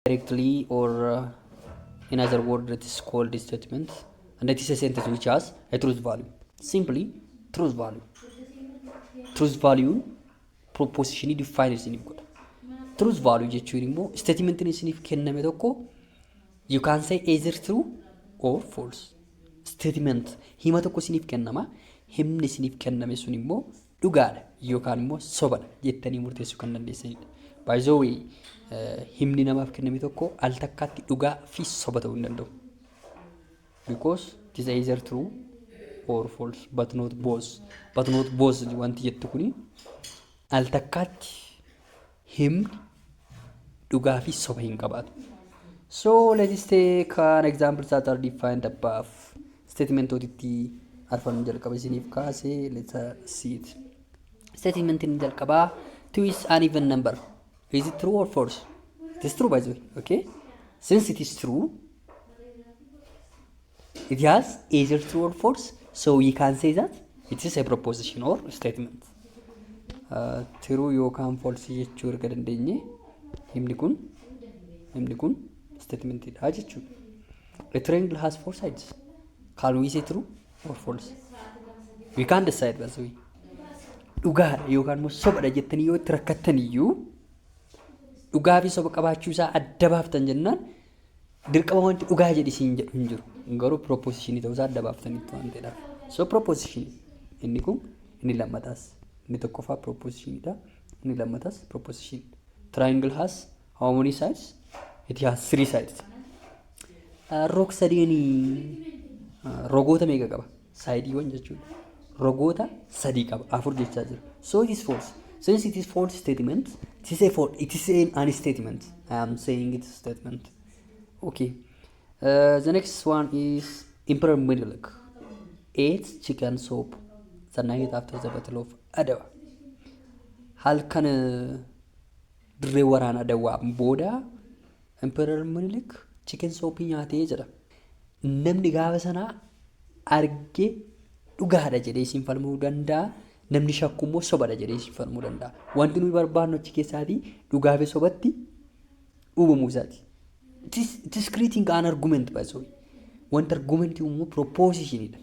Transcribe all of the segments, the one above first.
directly, or in other words, it is called a statement, and it is a sentence which has a truth value. Simply, truth value. Truth value proposition define isiniif godha. Truth value jechuun immoo statementiin isiniif kenname tokko you can say either true or false. Statement hima tokko isiniif kennama, himni isiniif kenname sun immoo dhugaadha yookaan immoo sobadha jettanii murteessuu kan dandeessanidha. By the way, himni namaaf kenname tokko al takkaatti dhugaa fi soba ta'uu hin danda'u. Because it is either true or false, but not both. But not both wanti jettu kuni al takkaatti himni dhugaa fi soba hin qabaatu. So let's take an example that are defined above. Statement otitti arfan jalqaba isiniif kaase, let's see it. Statement in jalqaba, 2 is an even number. Is it true or false? It is true, by the way. Okay. Since it is true, it has either true or false. So we can say that it is a proposition or statement. True yookaan false jechuu erga dandeenye himni kun statement dha jechuudha. A triangle has 4 sides. Can we say true or false? We can't decide, by the way. Dhugaadha yookaan immoo sobadha jettanii yoo itti rakkattan iyyuu dhugaa fi soba qabaachuu isaa adda baaftan jennaan dirqama wanti dhugaa jedhisiin jedhu hin jiru. Garuu proposition ta'uu isaa adda baaftanitti waan ta'eedhaaf. So proposition inni kun inni lammataas inni tokkoffaa proposition dha. Inni lammataas proposition. Triangle has how many sides? It has 3 sides. Roog sadiini rogoota meeqa qaba? Saayidiiwwan jechuudha. Rogoota 3 qaba. 4 jechaa jira. So it is false. Since it is false statement, it is an statement. I am saying it is statement. Okay. The next one is Emperor Menelik ate chicken soup the night after the Battle of Adwa. Halkan dirree waraana Adawaa booda Emperor Menelik chicken soup nyaatee jira. Namni gaafa sanaa argee dhugaadha jedhee isin falmuu danda'a. Namni shakku immoo sobadha jedhee isin falmuu danda'a. Wanti nuyi barbaadnu achi keessaatii dhugaa fi sobatti uumamuu isaati. It is creating an argument, by the way. Wanti argument immoo propositionidha.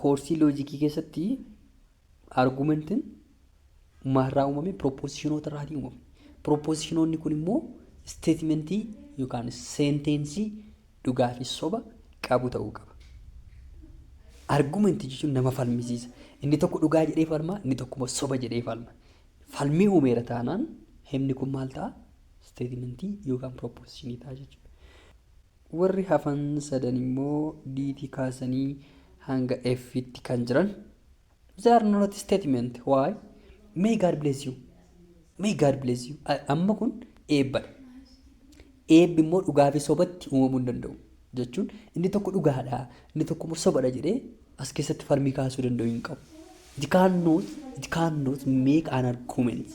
Koorsii loojikii keessatti argumentiin maarraa uumame propositionoota irraatii uumame. Propositionoonni kun immoo statementii yookaan sentensii dhugaa fi soba qabu ta'uu qaba. Argumentii jechuun nama falmisiisa. Inni tokko dhugaa jedhee falma, inni tokko soba jedhee falma. Falmii uumeera taanaan himni kun maal ta'a? Statementii yookaan propositionii ta'a jechuudha. Warri hafan sadan immoo diitii kaasanii hanga F'tti kan jiran they are not statement. Why? May God bless you. May God bless you. Amma kun eebbadha. Eebbi immoo dhugaa fi sobatti uumamuu hin danda'u jechuun inni tokko dhugaadha, inni tokko immoo sobadha jedhee as keessatti falmii kaasuu danda'u hin qabu. It cannot make an argument.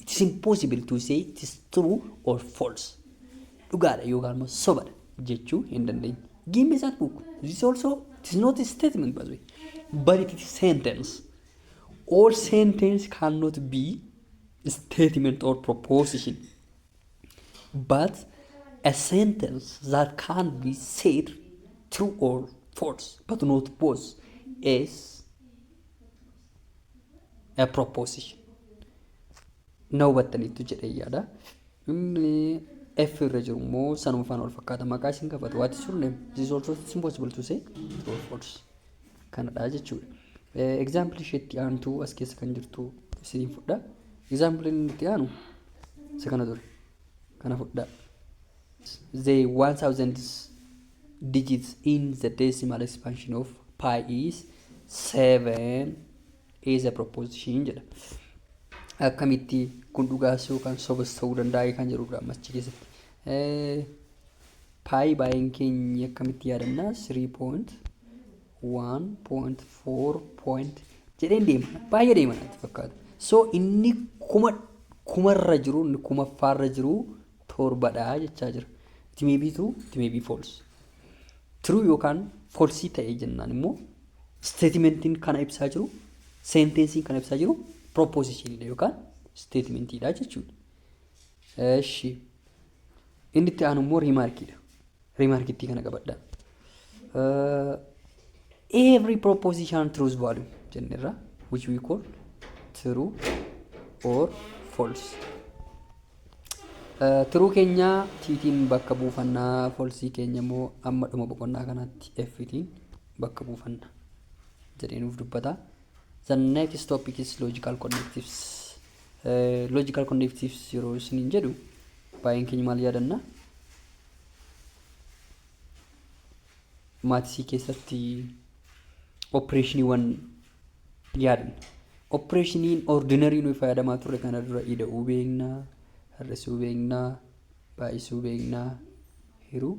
It is impossible to say it is true or false. Dhugaadha yookaan immoo sobadha jechuu hin dandeenye. Give me that book. This also it is not a statement, by the way, but it is a sentence. All sentence cannot be a statement or proposition, but a sentence that can be said true or false, but not both, is a proposition. Now what I need to jedhee yaada. F irra jiru immoo sanuma faana wal fakkaata. Maqaa isin gaafatu. What is your name? This is also impossible to say true or false. Kanadha jechuudha. Example isheetti aantu as keessa kan jirtu isiniin fudha. Example inni itti aanu isa kana ture. Kana fudha. The 1000 digits in the decimal expansion of pi is 7 is a proposition jedha. Akkamitti kun dhugaas yookaan sobas ta'uu danda'a kan jedhudha ammachi keessatti. Pi baay'een keenya akkamitti yaadanna 3.1.4. jedheen deema. Baay'ee deema natti fakkaata. So inni kumarra jiru, inni kumaffaarra jiru torbadha jechaa jira. It may be true, it may be false. True yookaan false ta'ee jennaan immoo statementiin kana ibsaa jiru, sentensiin kana ibsaa jiru propositionidha yookaan statementidha jechuudha. Eshi. Inni itti aanu immoo rimaarkiidha. Rimaarkiitti kana qabadha. Every proposition truth value jennerra which we call true or false. True keenya tiitiin bakka buufannaa falsii keenya immoo amma dhuma boqonnaa kanatti F-tiin bakka buufanna jedhee nuuf dubbata. The next topic is logical connectives. Logical connectives yeroo isiniin jedhu baay'een keenya maal yaadanna? Maatisii keessatti operaashiniiwwan yaadanna. Operaashiniin ordinarii nuyi fayyadamaa turre kana dura ida'uu beeknaa, hir'isuu beeknaa, baay'isuu beeknaa, hiruu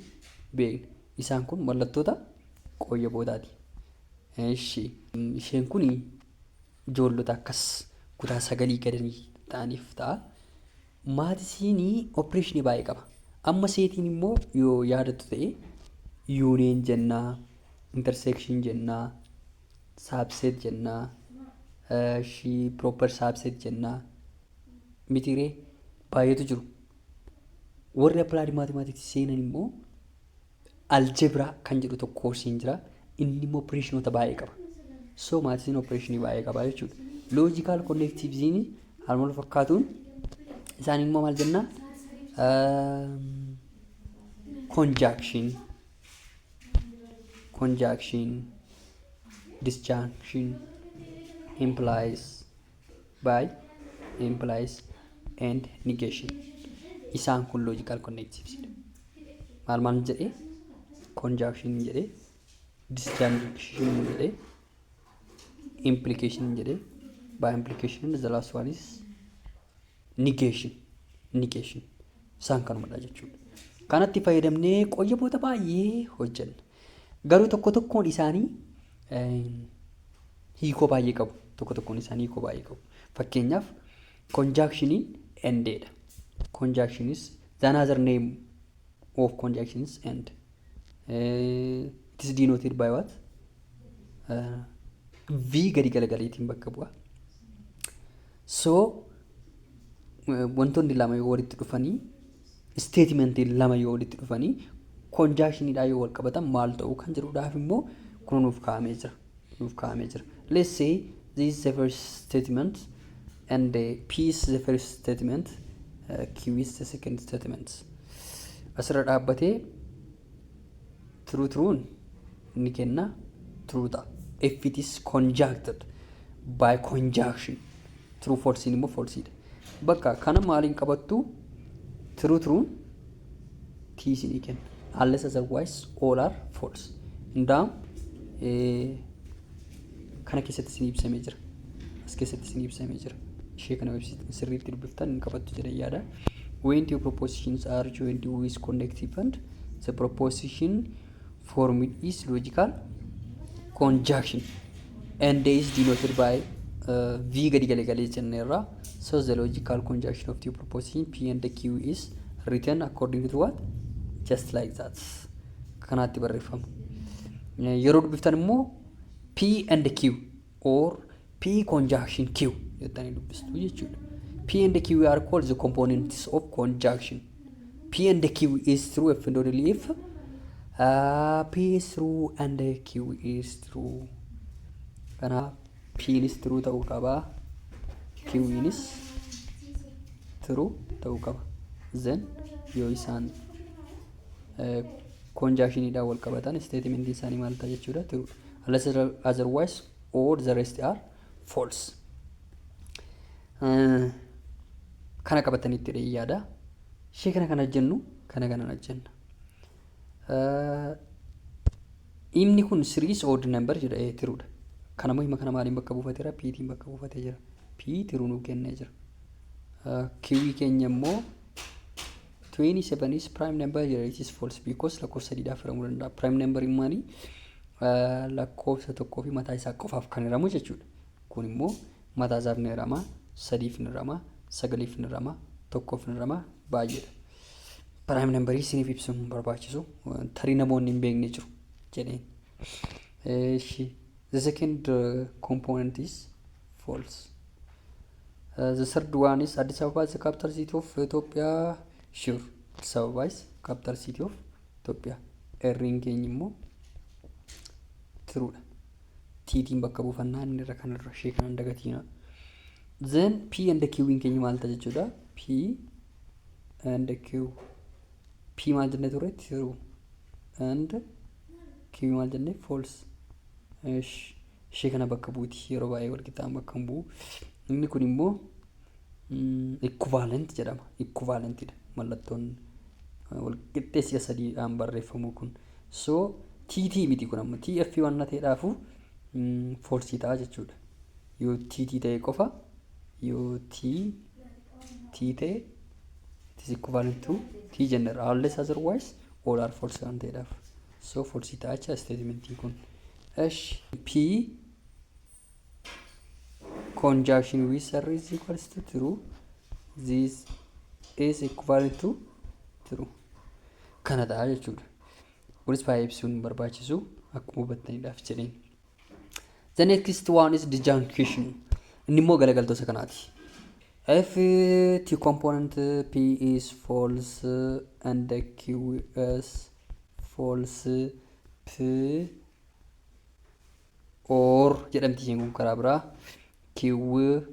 beekna. Isaan kun mallattoota qooyyabootaati. Isheen kun ijoollota akkas kutaa 9 gadanii ta'aniif ta'a. Maatisiin operaashinii baay'ee qaba. Amma seetiin immoo yoo yaadattu ta'e yuuniyeen jennaa, intersection jennaa, saabseet jennaa, proper saabseet jennaa, mitiree baay'eetu jiru. Warri applied mathematics seenan immoo algebraa kan jedhu tokko koorsiin jira. Inni immoo operaashinoota baay'ee qaba. So maatisiin operaashinii baay'ee qaba jechuudha. Logical connectivesiin haaluma wal fakkaatuun isaan immoo maal jennaa? Conjunction, disjunction, implies by, implies and negation. Isaan kun logical connectivesiidha. Maal jedhee? Conjunction jedhee, disjunction jedhee, implication jedhee, by implication the last one is negation. Isaan kanumadha jechuudha. Kanatti fayyadamnee qooyyaboota baay'ee hojjenna. Garuu tokkoon isaanii hiikoo baay'ee qabu. Fakkeenyaaf conjunctioniin endedha. Conjunction is the another name of conjunction is end. It is denoted by what? V gadi galagaleetiin bakka bu'a. So wantoonni lama yoo walitti dhufanii statementiin lama yoo walitti dhufanii conjunctioniidhaan yoo wal qabatan maal ta'uu kan jedhuudhaaf immoo kun nuuf kaa'amee jira. Let's say this is the first statement and P is the first statement, Q is the second statement. Asirra dhaabbatee truun ni kenna true ta'a. If it is conjuncted by conjunction, true false immoo falseidha. Bakka kana maaliin qabattu truun T ni kenna. Unless otherwise all are false. Ndaam kana keessatti isin ibsamee jira. As keessatti isin ibsamee jira. Ishee kana website sirriitti dubbiftan hin qabattu jedhee yaada. When two propositions are joined with connective and the proposition formed is logical conjunction and is denoted by V gadi galagalee jenneerra. So the logical conjunction of two propositions P and Q is written according to what? Just like that. Kanaatti barreeffama. Yeroo dubbiftan immoo P and Q or P conjunction Q jettanii dubbistu jechuudha. P and Q are called the components of conjunction. P and Q is true if and only if P is true and Q is true. Kana P is true ta'uu qaba. Q is true ta'uu qaba. Then yoo isaan conjunctioniidhaan wal qabatan statementiin isaanii maal ta'a jechuudha? True. Unless otherwise all the rest are false. Kana qabatanitti yaada. Ishee kana jennu kana jenna. Inni kun series odd number jedha tiruudha. Kanammoo hima kana maaliin bakka buufateera? P-tiin bakka buufatee jira. P tiruu nuuf kennee jira. Q keenya immoo 27 is prime number jedha. It is false because lakkoofsa sadiidhaaf hiramuu danda'a. Prime number maali? Lakkoofsa tokkoo fi mataa isaa qofaaf kan hiramu jechuudha. Kun immoo mataa isaaf ni hirama, sadiif ni hirama, sagaliif ni hirama, tokkoof ni hirama, baay'eedha. Prime number isiniif ibsuun barbaachisu tarii namoonni hin beekne jiru jedheen. The second component is false. The third one is Addis Ababa is the capital city of Ethiopia. Sure. Addis Ababa is capital city of Ethiopia. Erring keenya immoo true. Tiitiin bakka buufannaa inni irra kanarra ishee kanan dagatiina. Then P and Q in keenya maal ta'a jechuudha. P and Q. P maal jennee ture true. And Q maal jennee false. Ishee kana bakka buuti yeroo baay'ee wal qixxaan bakka hin bu'u. Inni kun immoo equivalent jedhama. Equivalentidha. Mallattoon wal qixxeessiya sadiidhaan barreeffamu kun. So TT miti kun amma TF waan ta'eedhaafu false ta'a jechuudha. Yoo TT ta'e qofa yoo T ta'e it is equivalent to T general. Unless otherwise all are false waan ta'eedhaaf. So false ta'a jecha statementiin kun. P conjunction with R is equals to true. This is equivalent to true. Kana ta'a jechuudha. Kunis baay'ee ibsuun barbaachisu akkuma hubattaniidhaaf jedheen. The next one is disjunction. Inni immoo galagaltoota kanaati. If T component P is false and Q is false, P or jedhamti isheen kun karaa biraa Q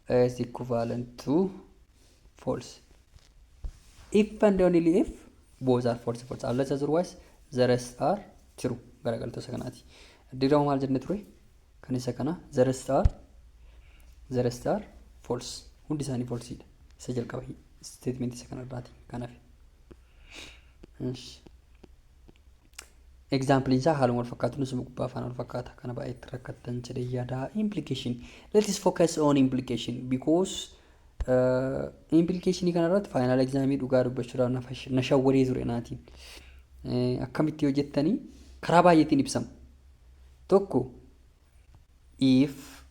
is equivalent to false. If and only if both are false. Unless otherwise the rest are true. Garagaltoota kanaati. Diraamu maal jennee ture? Kan isa kana the rest are false. Hundi isaanii falseidha. Isa jalqaba statement isa kanarraati kanaaf. Example isaa haaluma wal fakkaatu nusuma gubbaa afaan wal fakkaata kana baay'eetti rakkattan jedhee yaada. Implication. Let us focus on implication because implication kanarratti final examii dhugaa dubbachuudhaaf na shawwaree ture naatiin. Akkamitti yoo jettanii karaa baay'eetiin ibsama. Tokko if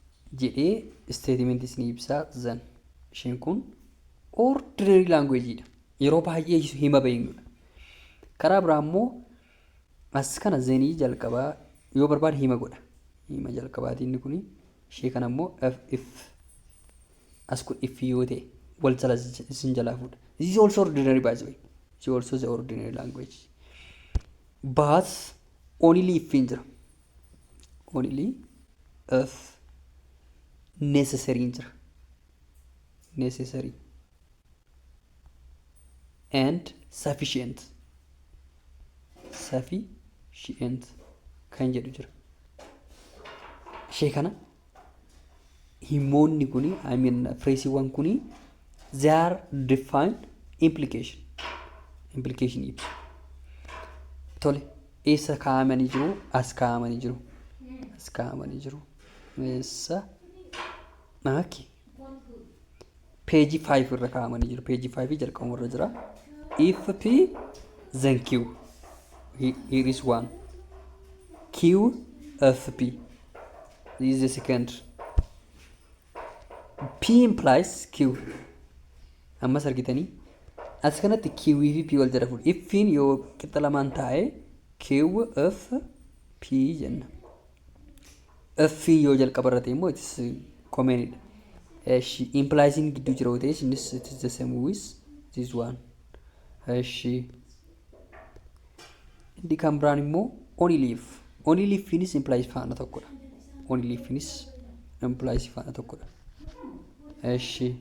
jedhee statement isni ibsaa then isheen kun ordinary language dha. Yeroo baay'ee hima beeknudha. Karaa biraa immoo as kana zenii jalqabaa yoo barbaade hima godha. Hima jalqabaati inni kuni ishee kana immoo if as kun if yoo ta'e wal jala isin jalaa fuudha. This is also ordinary by the way. This is also the ordinary language. But only if in jira. Only if necessary in jira. Necessary and sufficient. Sufficient kan jedhu jira. Ishee kana himoonni kuni phrasiiwwan kuni they are defined implication. Implication ibsu. Tole eessa kaa'amanii jiru? As kaa'amanii jiru. As kaa'amanii jiru. Eessa? Naaki. Page 5 irra kaa'amanii jiru. Page 5 jalqabuma irra jira. If P then Q. Here is one. Q of P. This is the second. P implies Q. Ammas argitanii as kanatti Q fi P wal jala fuudhu. If in yoo qixa lamaan taa'e Q of P jenna. F yoo jalqaba irra ta'e immoo it is commonidha. She implies in gidduu jira ta'e innis it is the same with this one. She inni kan biraan immoo only if. Only if innis implies faana tokkodha. Only if innis implies faana tokkodha. She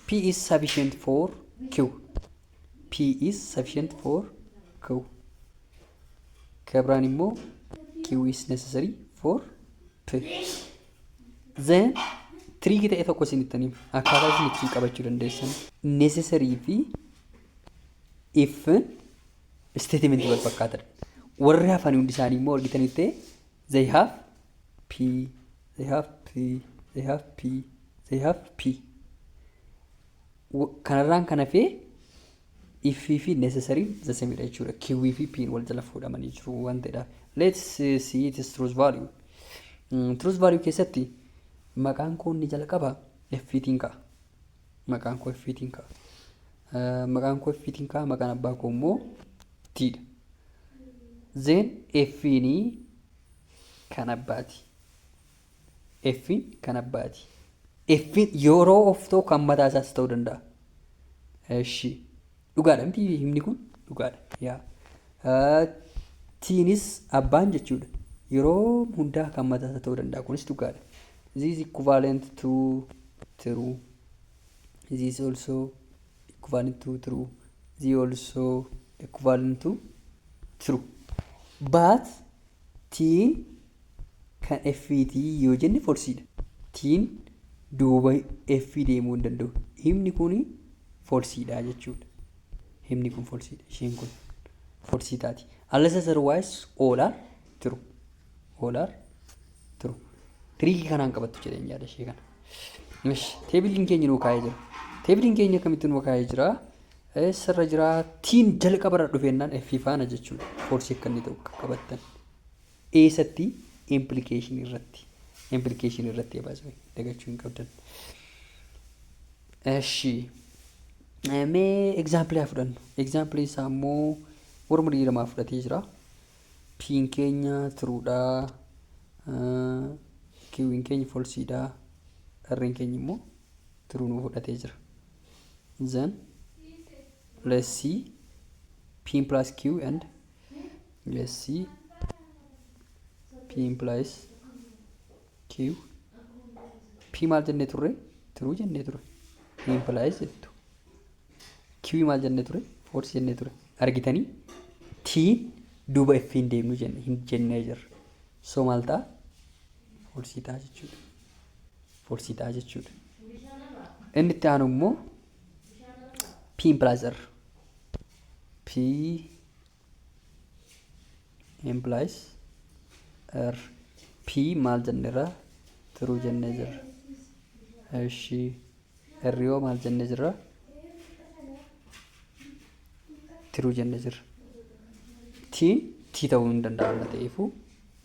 P is sufficient for Q. P is sufficient for Q. Kabiraan immoo Q is necessary for P. Then tricky ta'e tokko isinittanii akkaataa isin ittiin qabachuu dandeessan necessary fi if statement wal fakkaatadha. Warri hafan hundi isaanii immoo argitanii ta'e they have P, they have P, they have P, they have P. Kanarraan kan hafee if fi necessary the same dha jechuudha. Q fi P wal jala fuudhamanii jiru waan ta'eedha. Let's see its truth value. Truth value keessatti maqaan koo inni jalqaba F-tiin ka'a. Maqaan koo F-tiin ka'a. Maqaan koo F-tiin ka'a. Maqaan abbaa koo immoo T dha. Then F-ni kan abbaati. F-in kan abbaati. Effin yeroo of ta'u kan mataa isaas ta'uu danda'a. Eshi dhugaadha miti himni kun dhugaadha. Yaa tiinis abbaan jechuudha. Yeroo hundaa kan mataa isaa ta'uu danda'a kunis dhugaadha. This is equivalent to true. This is also equivalent to true. This is also equivalent to true. But tiin kan FT yoo jenne falsiidha. Tiin duuba F deemuu hin danda'u. Himni kun falsiidha jechuudha. Himni kun falsiidha. Isheen kun falsiitaati. Unless otherwise all are true. All are true. Tiriikii kanaan qabattu jedheen yaada ishee kana. Teebiliin keenya nuu kaa'ee jira. Teebiliin keenya akkamitti nuu kaa'ee jira? Eessarra jira? Tiin jalqabarra dhufeennaan F faana jechuudha. Falsii akka inni ta'u qabattan. Eessatti? Implication irratti. Implication irratti eebaasame dagachuu hin qabdan. Eshi mee example fudhannu. Example isaa immoo warma dhiiramaa fudhatee jira. Piin keenya turuudha. Kiwiin keenya falsiidha. Dharreen keenya immoo turuu nu fudhatee jira. Then let's see P implies Q and let's see P implies Q. P maal jennee turre? True jennee turre. P implies jettu. Q maal jennee turre? False jennee turre. Argitanii? Tiin duuba F hin deemnu jennee jirra. So maal ta'a? Falsii ta'a jechuudha. Falsii ta'a jechuudha. Inni itti aanu immoo P implies R. P implies R. P maal jenneerra? True jennee jirra. Eshi R yoo maal jennee jirra? True jennee jirra. Tiin T ta'uu hin danda'a waan ta'eefu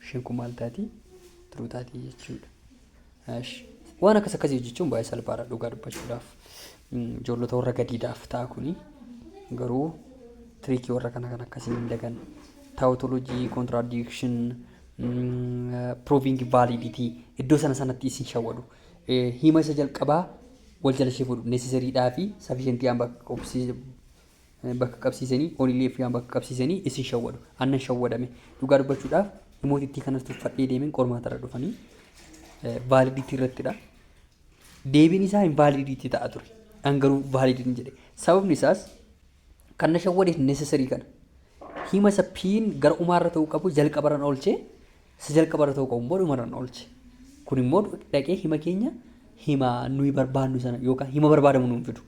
isheen kun maal taati? True taati jechuudha. Eshi waan akkasii jechuun baay'ee salphaadha dhugaa dubbachuudhaaf. Ijoollota warra gadiidhaaf ta'a kuni garuu tiriikii warra kana kan akkasii hin dagan. Tautology, contradiction, proving validity iddoo sanatti isin shawwadu. Hima isa jalqabaa wal jala ishee fuudhu necessaryidhaa fi sufficientii bakka qabsiisanii only fi bakka qabsiisanii isin shawwadu. Annan shawwadame dhugaa dubbachuudhaaf himootittii kanas tuffadhee deemeen qormaatarra dhufanii validity irrattidha. Deebiin isaa invalidity ta'a ture. Angaruu validity jedhe. Sababni isaas kan na shawwadeef necessary kana. Hima isa piin gara umaarra ta'uu qabu jalqabarran oolchee isa jalqabarra ta'uu qabu immoo dhumarran oolche. Kun immoo dhaqee hima keenya hima nuyi barbaadnu sana yookaan hima barbaadamu nuun fidu.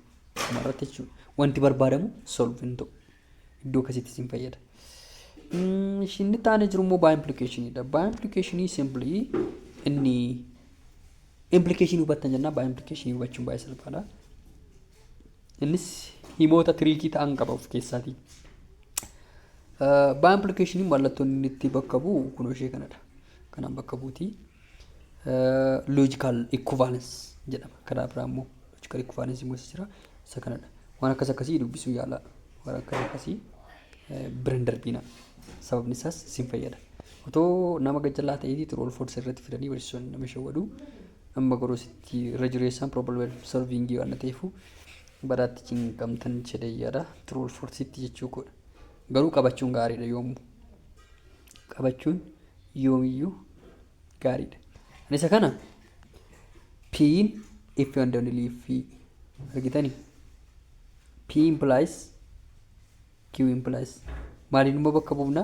Dhumarratti jechuudha. Wanti barbaadamu solve hin ta'u. Iddoo akkasitti isin fayyada. Inni taane jiru immoo by implicationidha. By implication simply inni implication hubattan jennaan by implication hubachuun baay'ee salphaadha. Innis himoota tiriikii ta'an qaba of keessaati. By implication mallattoon inni itti bakka bu'u kunoo ishee kanadha. Kanaan bakka buuti. Logical equivalence jedhama. Karaa biraa immoo logical equivalence immoo jira. Isa kanadha. Waan akkasii dubbisuu yaala. Waan akkasii biraan darbina. Sababni isaas isin fayyada. Otoo nama gajjallaa ta'eetii true false irratti fidanii barsiisonni nama shawwadu. Amma gorositti irra jireessaan problem solving waan ta'eefu baraatti cinqamtan jedhee yaada true falsetti jechuu godha. Garuu qabachuun gaariidha yoomuu. Qabachuun yoomiyyuu gaariidha. Isa kana P'n if and only if argitanii P implies Q implies maaliin immoo bakka buufna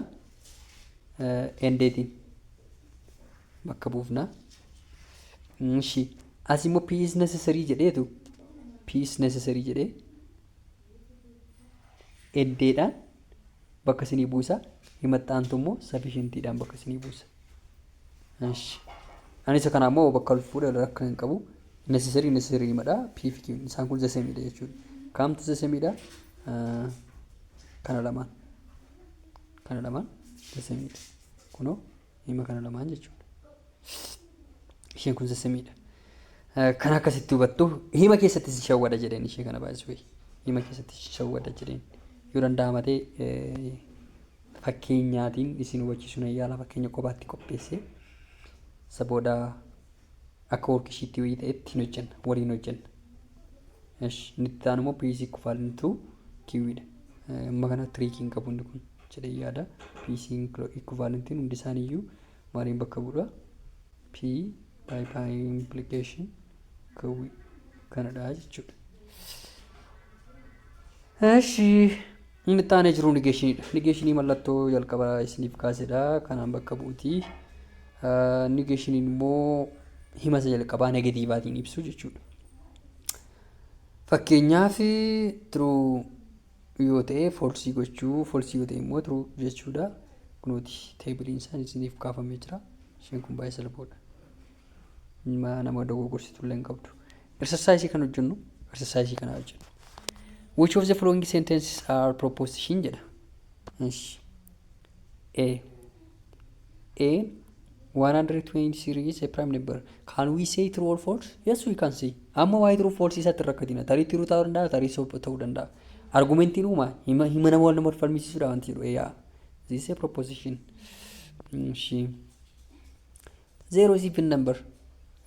endeetiin bakka buufna. Shi as immoo P is necessary jedheetu P is necessary jedhee endeedhaan bakka isinii buusa himattaantu immoo sufficientidhaan bakka isinii buusa. Ani isa kana immoo bakka fuudhee akka hin qabu necessary madha P fi Q isaan kun zasemidha jechuudha. Kamtu zasemidha kana lamaan zasemidha. Kunoo hima kana lamaan jechuudha. Isheen kun zasemidha. Kan akkasitti hubattu hima keessatti si shawwada jedheen ishee kana baay'isuu hima keessatti si shawwada jedheen yoo danda'ama ta'e fakkeenyaatiin isin hubachiisuu na yaala fakkeenya kophaatti qopheessee sabooda akka worksheetii wayii ta'etti hin hojjenna waliin hojjenna. Inni taan immoo PC equivalent to Q dha. Amma kana triikiin qabu inni kun jedhee yaada. PC equivalentiin hundi isaaniiyyuu maaliin bakka bu'udha? P by implication Q kanadha jechuudha. Inni taanee jiru negationiidha. Negationi mallattoo jalqabaa isiniif kaasedha. Kanaan bakka bu'uuti. Negationiin immoo hima isa jalqabaa negatiivaatiin ibsu jechuudha. Fakkeenyaaf true yoo ta'e false gochuu, false yoo ta'e immoo true jechuudha. Kunooti teebiliin isaa isiniif kaafamee jira. Isheen kun baay'ee salphaadha. Nama dogoggorsitu illee hin qabdu. Exercise kan hojjennu, exercise kana hojjennu. Which of the following sentences are proposition jedha? A 123 is a prime number. Can we say true or false? Yes, we can say. Amma why true false isatti rakkatina. Tarii true ta'uu danda'a, tarii soba ta'uu danda'a. Argumentiin uuma hima nama wal nama falmisiisuudha wanti jedhu. Yeah. This is a proposition. Zero is even number.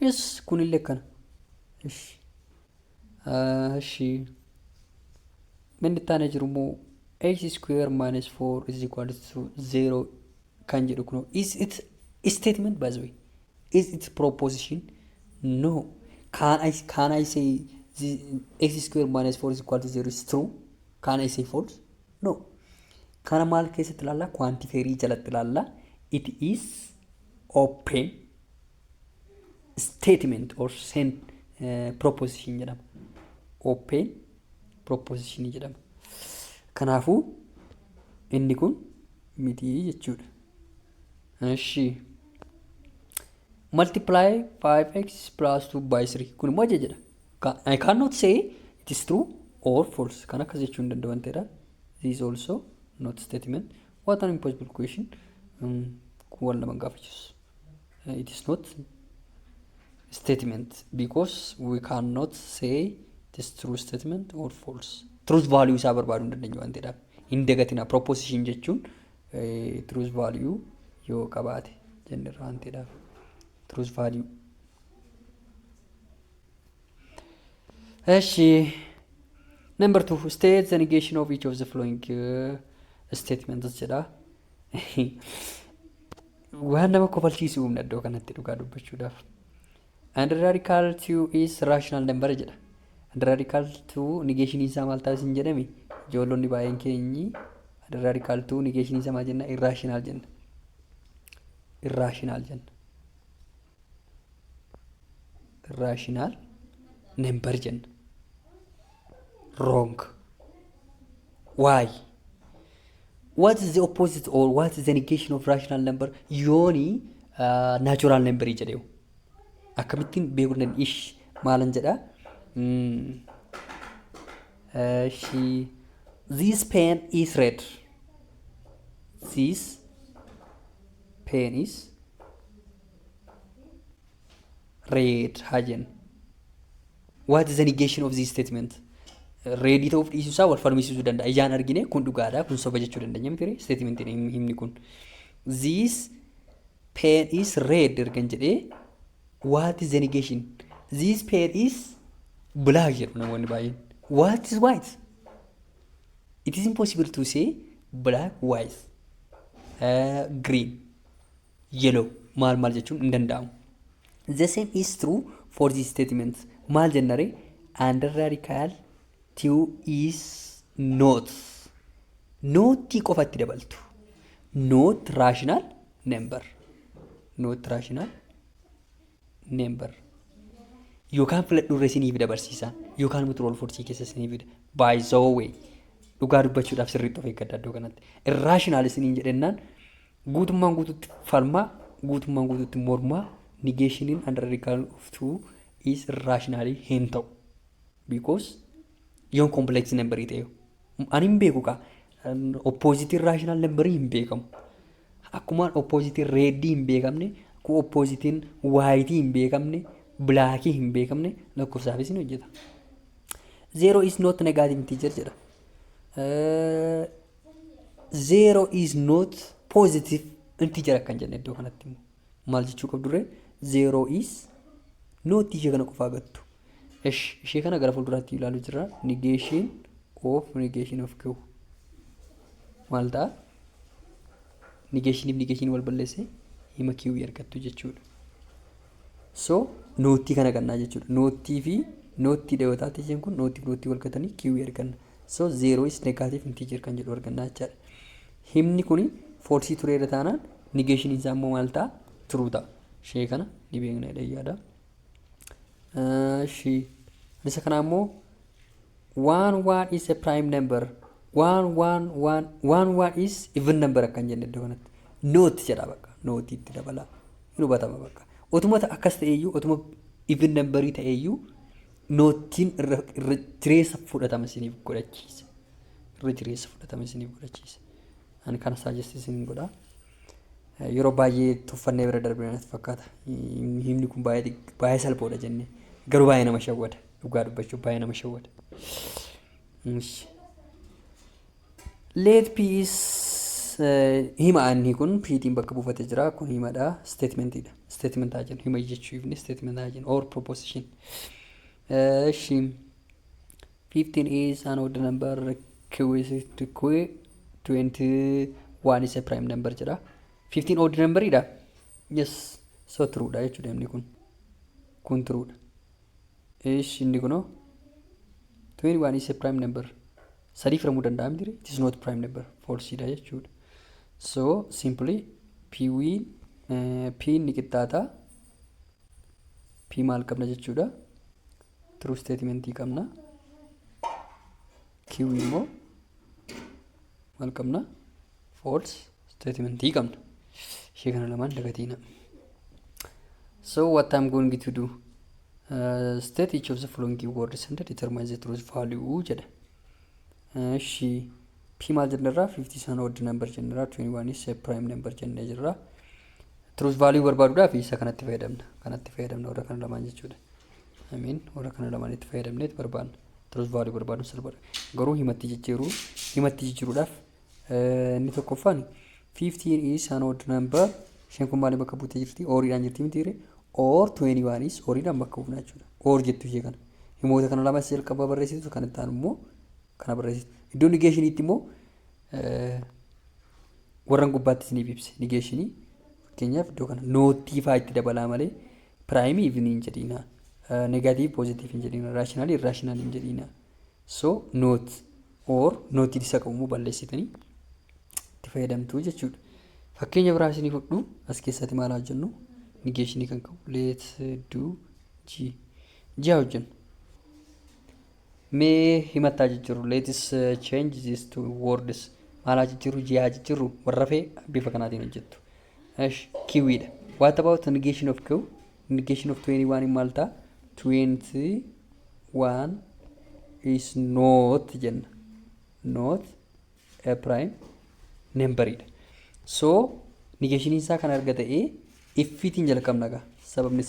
Yes, kunillee kana. Manni taane jiru immoo x square minus 4 is equal to 0 kan jedhu kuno. Is it a statement by the way? Is it proposition? No. Can I say x square minus 4 is equal to 0 is true? Can I say false? No. Kana maal keessatti ilaalla? Quantiferii jalatti ilaalla. It is open statement or proposition jedhama. Open proposition jedhama. Kanaafuu inni kun miti jechuudha. Multiply 5x plus 2 by 3. Kun immoo jedha. I cannot say it is true or false. Kan akkas jechuu hin danda'u wanteedha. This is also not statement. What an impossible question. Wal nama gaafachiisu. It is not statement because we cannot say it is true statement or false. Truth value isaa barbaaduu hin dandeenyu wanteedha. Hin dagatina proposition jechuun truth value yoo qabaate jennerra wanteedha. Truth value. Number 2, state the negation of each of the following statements jedha. Waan nama kofalchiisu humna iddoo kanatti dhugaa dubbachuudhaaf. And radical 2 is rational number jedha. And radical 2 negation isaa maal ta'a isin jedhame? Ijoollonni baay'een keenyi and radical 2 negation isaa maal jenna? Irrational jenna. Irrational jenna. Irrational number jenna. Wrong. Why? What is the opposite or what is the negation of rational number? Yooni natural number jedheewu. Akkamittiin beekuu dandeenye? Ish maalan jedha? This pen is red. This pen is red. Hajen. What is the negation of this statement? Ready ta'uuf dhiisuu isaa wal falmisiisuu danda'a. Ijaan argine kun dhugaadha, kun soba jechuu dandeenya miti statementiin himni kun. This pen is red ergan jedhee what is the negation? This pen is black jedhu namoonni baay'een. What is white? It is impossible to say black, white, green, yellow. Maal jechuun hin danda'amu. The same is true for this statement. Maal jennare? Under radical 2 is not. Not qofatti dabaltu. Not rational number. Not rational number. Yookaan filadhu irra isiniif dabarsiisa. Yookaan mutu roll forcii keessa isiniif fida. By the way. Dhugaa dubbachuudhaaf sirriitti of eeggadha iddoo kanatti. Irrational isiniin jedhennaan guutummaan guutuutti falmaa, guutummaan guutuutti mormaa, negationiin under radical of 2 is irrationally hin ta'u. Because yoon complex number ta'e. Ani hin beeku kaa. Opposite rational number hin beekamu. Akkuma opposite red hin beekamne, akkuma opposite white hin beekamne, black hin beekamne lakkoofsaafis ni hojjeta. 0 is not negative integer jedha. 0 is not positive integer akkan jenne iddoo kanatti. Maal jechuu qabdurre? 0 is nootii ishee kana qofaa gattu. Ishee kana gara fuulduraatti ilaaluu jirra. Negation of Q maal ta'a? Negation wal balleessee hima Q argattu jechuudha. So nootii kana gannaa jechuudha. Nootii fi nootii dhiyootaatti isheen kun nootii wal gatanii Q arganna. So 0 is negative integer kan jedhu argannaa jechaadha. Himni kuni false tureera taanaan negation isaa immoo maal ta'a? True ta'a. Ishee kana ni beekna yaada. Isa kana immoo 1 is a prime number. 1 is even number akkan jenne iddoo kanatti. Note jedha bakka. Note itti dabala. Hin hubatama bakka. Otuma akkas ta'eeyyuu otuma even numberii ta'eeyyuu nootiin irra jireessa fudhatama isiniif godhachiisa. Ani kana suggest isin godha. Yeroo baay'ee tuffannee bira darbee natti fakkaata. Himni kun baay'ee salphoodha jennee. Garuu baay'ee nama shawwada. Dhugaa dubbachuuf baay'ee nama shawwada. Let P is hima anni kun P'tiin bakka buufatee jira. Kun himadha. Statementidha. Statementaa jennu. Hima jechuuf statementaa jennu. Or proposition. 15 is an odd number. Q is 21 is a prime number jedha. 15 odd number idha. Yes. So true dha jechuudha himni kun. Kun true dha. Inni kunoo 21 is a prime number. Sadii firamuu danda'am jire. It is not prime number. False dha jechuudha. So simply P ni qixxaata. P maal qabna jechuudha. True statementii qabna. Q immoo maal qabna? False statementii qabna. Ishee kana lamaan dagatiina. So what I'm going to do? State each of the following words and determine the truth value jedha. P maal jennerraa 50 is an odd number jennerraa 21 is a prime number jennee jirra. Truth value barbaaduudhaaf isa kanatti fayyadamna. Warra kana lamaan jechuudha. Warra kana lamaan itti fayyadamneet barbaadna. Truth value barbaadu salphaadha. Garuu himatti jijjiiruudhaaf inni tokkoffaan 15 is an odd number. Isheen kun maaliin bakka buutee jirti? Oriidhaan jirti mitiire? Or 21 is oriidhaan bakka buufna jechuudha. Or jettu ishee kana. Himoota kana lama jalqaba barreessitu kan itti aanu immoo kana barreessitu. Iddoo negationiitti immoo warran gubbaatti isiniif ibse. Negationii fakkeenyaaf iddoo kana nootii fa'aa itti dabalaa malee prime even hin jedhiina. Negative positive hin jedhiina. Rational irrational hin jedhiina. So not or nootii isa qabu immoo balleessitanii itti fayyadamtu jechuudha. Fakkeenya biraa isinii fudhu as keessatti maal hojjennu? Negationii kan qabu. Let's do G. Hojjennu. Mee himattaa jijjiirru. Let's change these two words. Maal jijjiirru? G jijjiirru. Warra fee bifa kanaatiin hojjettu. Kiwiidha. What about the negation of Q? Negation of 21 maal ta'a? 21 is not jenna. Not a prime numberidha. So negation isaa kan arga ta'ee iffiitiin jalqabna gaa. Sababni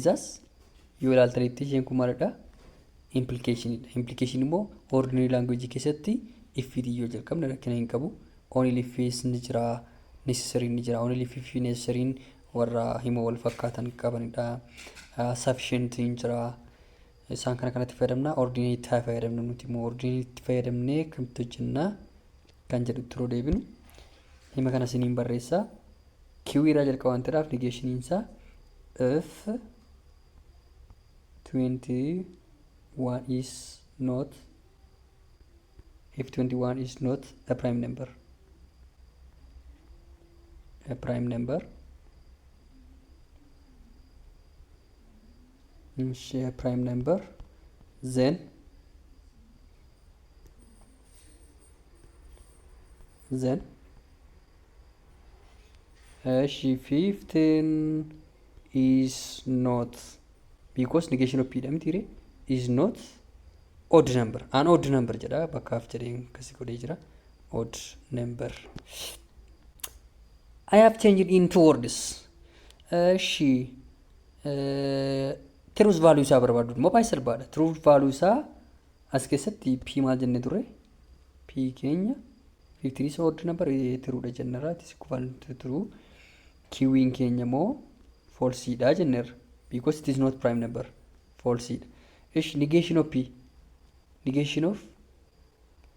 isaas yoo ilaaltanitti isheen kun maalidha? Implicationidha. Implication immoo ordinary language keessatti iffiitiin yoo jalqabna rakkina hin qabu. Only if ni jira, necessary ni jira. Only if necessary warra hima wal fakkaatan qabanidha. Sufficient ni jira. Isaan kanatti fayyadamna. Ordinary itti fayyadamna nuti immoo ordinary itti fayyadamnee kamtu jenna kan jedhu turuu deebinu. Hima kana isiniin barreessaa. Q irraa jalqaba waan ta'eef negationiin isaa if 21 is not a prime number. A prime number then she 15 is not, because negation of P is not odd number. An odd number jedha bakkaaf jedheen kasi godhee jira. Odd number. I have changed into words. She truth value isaa barbaadu immoo baay'ee salphaadha. Truth value isaa as keessatti P maal jennee turre? P keenya 15 is odd number truudha jennerraa. It is equivalent to true. Q'n keenya immoo falsiidha jenneerra. Because it is not prime number. Falsiidha. Ish negation of p. Negation of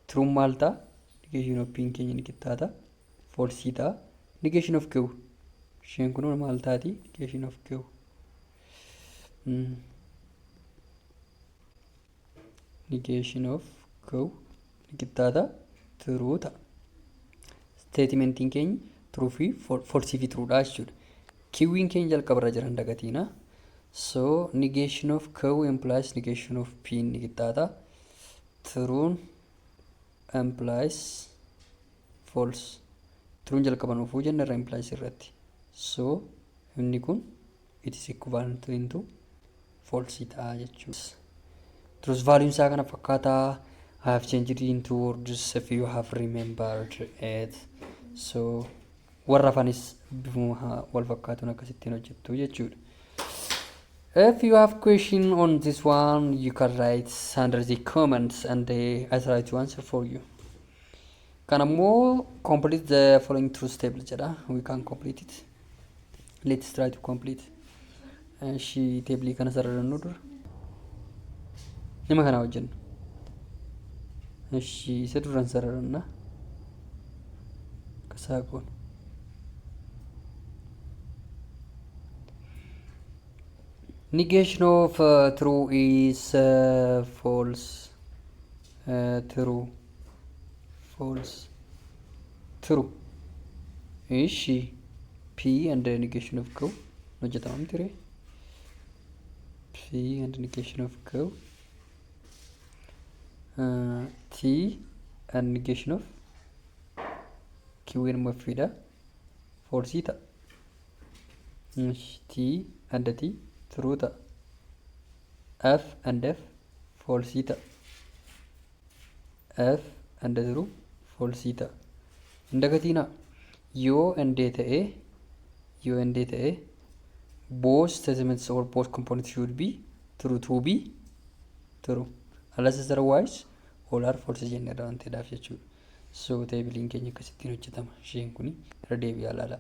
true maal ta'a? Negation of p keenya ni qixxaata. Falsiidha. Negation of q. Isheen kun maal taati? Negation of q. Negation of q ni qixxaata. True ta'a. Statementiin keenya true fi falsii fi truudha jechuudha. Q'n keenya jalqabarra jiran dagatiina. So negation of q implies negation of p ni qixxaata. True implies false. Truun jalqaban ofuu jennerra implies irratti. So inni kun it is equivalent to false ta'a jechuudha. Truth value isaa kana fakkaataa. I have changed it into words if you have remembered it. So warra afanis bifuma wal fakkaatuun akkasittiin hojjettu jechuudha. If you have question on this one, you can write under the comments and I try to answer for you. Kana immoo complete the following truth table jedha. We can complete it. Let's try to complete. Shi table kana sararannuu dura. Nima kana hojjennu. Shi isa duraan sararanna. Kasaa goon. Negation of true is false. True. False. True. Ishi p and the negation of q. No jedhamam ture. P and negation of q. T and negation of q in mafida. False ta'a. T and the t. True ta'a. F and F false ta'a. F and the true false ta'a. Indagatina yoo and data A both statements or both components should be true to be true. Unless otherwise all are false jennerra wanta dhaaf jechuudha. So taabiliin keenya akkasittiin hojjetama. Isheen kuni irra deebi'aa ilaala.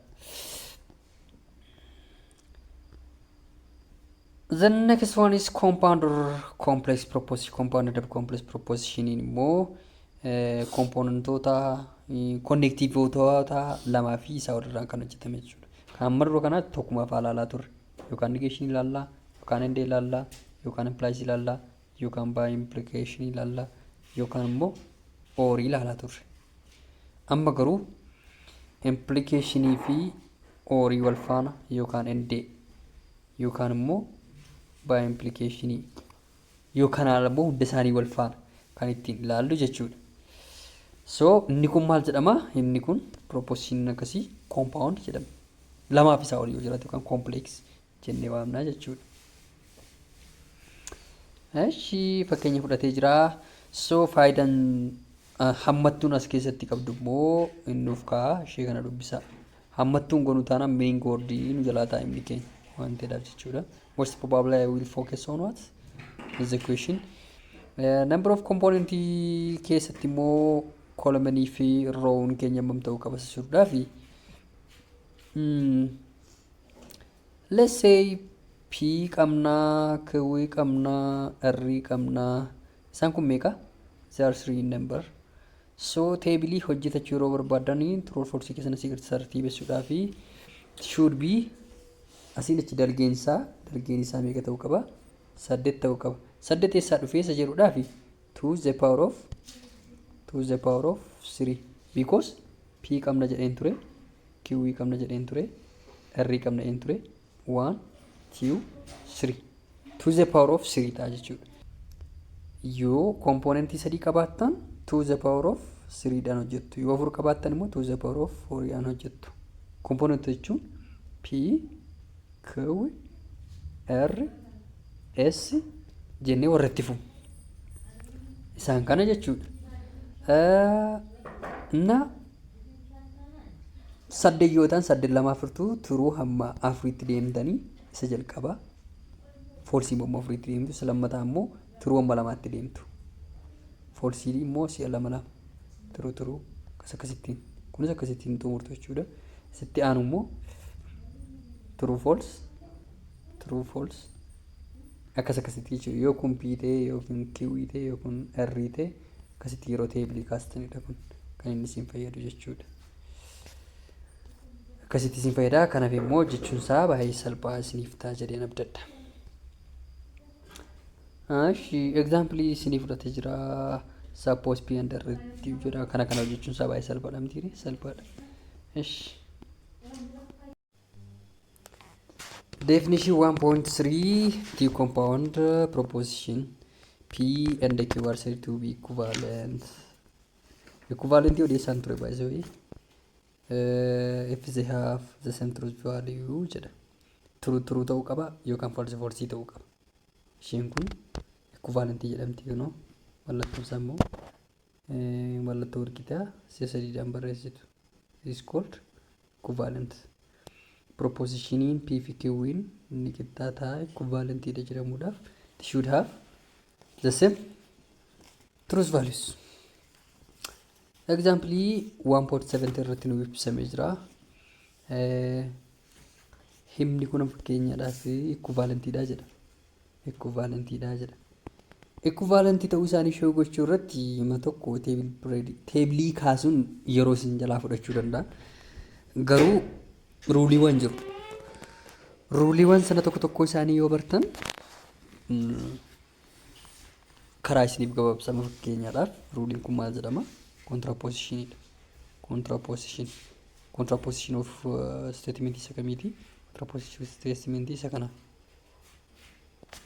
The next one is compound or complex proposition. Compound or complex proposition immoo kompoonentoota konnektiivoota lamaa fi isaa walirraan kan hojjetame jechuudha. Kan marroo kanatti tokkuma fa'aa ilaalaa turre. Yookaan negation ilaallaa, yookaan and ilaallaa, yookaan implies ilaallaa, yookaan by implication ilaallaa, yookaan immoo or ilaalaa turre. Amma garuu implicationii fi or wal faana yookaan and yookaan immoo by implication yookaan immoo hunda isaanii wal faana kan ittiin ilaallu jechuudha. So inni kun maal jedhama? Inni kun proposition akkasii compound jedhama. Lamaaf isaa olii yoo jiraatu yookaan complex jennee waamna jechuudha. Eshi fakkeenya fudhatee jira. So faayidaan hammattuun as keessatti qabdu immoo innuuf ka'a ishee kana dubbisa. Hammattuun gonu taana main goordii nu jalaa ta'a inni keenya waan ta'eedhaaf jechuudha. Most probably I will focus on what is the question. Number of component keessatti immoo column fi row keenya hammam ta'uu qaba jechuudha. Let's say P qabna, Q qabna, R qabna. Isaan kun meeqa? There are 3 number. So table hojjetachuu yeroo barbaadanii true or false keessana secret tartiibessuudhaa fi should be asiin achi dalgeen isaa meeqa ta'uu qaba? 8 ta'uu qaba. 8 eessaa dhufee isa jedhuudhaa fi 2 the power of 3 because P qabna jedheen ture, Q qabna jedheen ture, R qabna jedheen ture 1 2 3 2 the power of 3 ta'a jechuudha. Yoo kompoonentii 3 qabaattan 2 the power of 3 dhaan hojjettu. Yoo 4 qabaattan immoo 2 the power of 4 dhaan hojjettu. Kompoonentii jechuun P Q R S jennee warratti fuun isaan kana jechuudha. Na saddeeyyootaan 8 furtuu turuu hamma afuritti deemtanii isa jalqaba falsii immoo afuritti deemtu isa lammataa immoo turuu hamma 2tti deemtu. Falsii immoo si'a 2 turuu akkasittiin kunis akkasittiin xumurtu jechuudha. Sitti aanu immoo true false true false akkasitti jechuudha. Yoo kun P ta'e yookiin Q ta'e yookiin R ta'e akkasitti yeroo teebilii kaastanidha kun kan inni isin fayyadu jechuudha. Akkasitti isin fayyada. Kanaaf immoo jechuun isaa baay'ee salphaa isiniif ta'a jedheen abdadha. Example isiniif fudhatee jira. Suppose P and R jedha. Kana jechuun isaa baay'ee salphaadha mitiire salphaadha. Definition 1.3 T compound proposition P and Q are said to be equivalent. Equivalent is the by the way. If they have the same truth value, true ta'uu qaba yookaan false ta'uu qaba. Isheen kun equivalent jedhamti you mallattoon isaa immoo mallattoo hirkitaa si'a sadiidhaan barreessitu is called equivalent. Propositioniin P fi Q'n inni qixxaataa equivalentidha jedhamuudhaaf it should have the same truth values. Example 1.7 irratti nu ibsamee jira. Himni kun fakkeenyaadhaaf equivalentidha jedha. Equivalent ta'uu isaanii show gochuu irratti hima tokko teebilii kaasuun yeroo isin jalaa fudhachuu danda'a. Garuu ruuliiwwan jiru. Ruuliiwwan sana tokko isaanii yoo bartan karaa isiniif gabaabsama fakkeenyaadhaaf ruuliin kun maal jedhama? Contrapositionidha. Contraposition of statement isa kamiiti? Contraposition statement isa kana.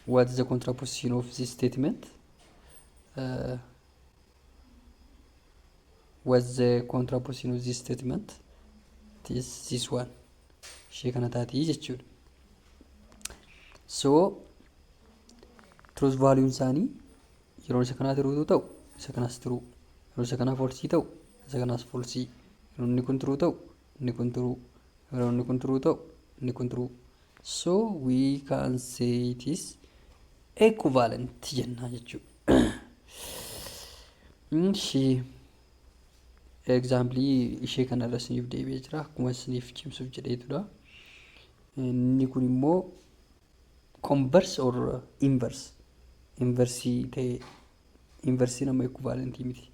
What is the contraposition of this statement? What's the contraposition of this statement? This one. Ishee kana taati jechuudha. So truth value isaanii yeroo isa kanaa true ta'u isa kanaas true. Yeroo isa kanaa false ta'u isa kanaas false. Yeroo inni kun true ta'u inni kun true. Yeroo inni kun true ta'u inni kun true. So we can say it is equivalent jenna jechuudha. Example ishee kana irra isiniif deebi'ee jira. Akkuma isiniif cimsuuf jedheetudha. Inni kun immoo converse or inverse. Inverse ta'e inverse nama equivalent miti.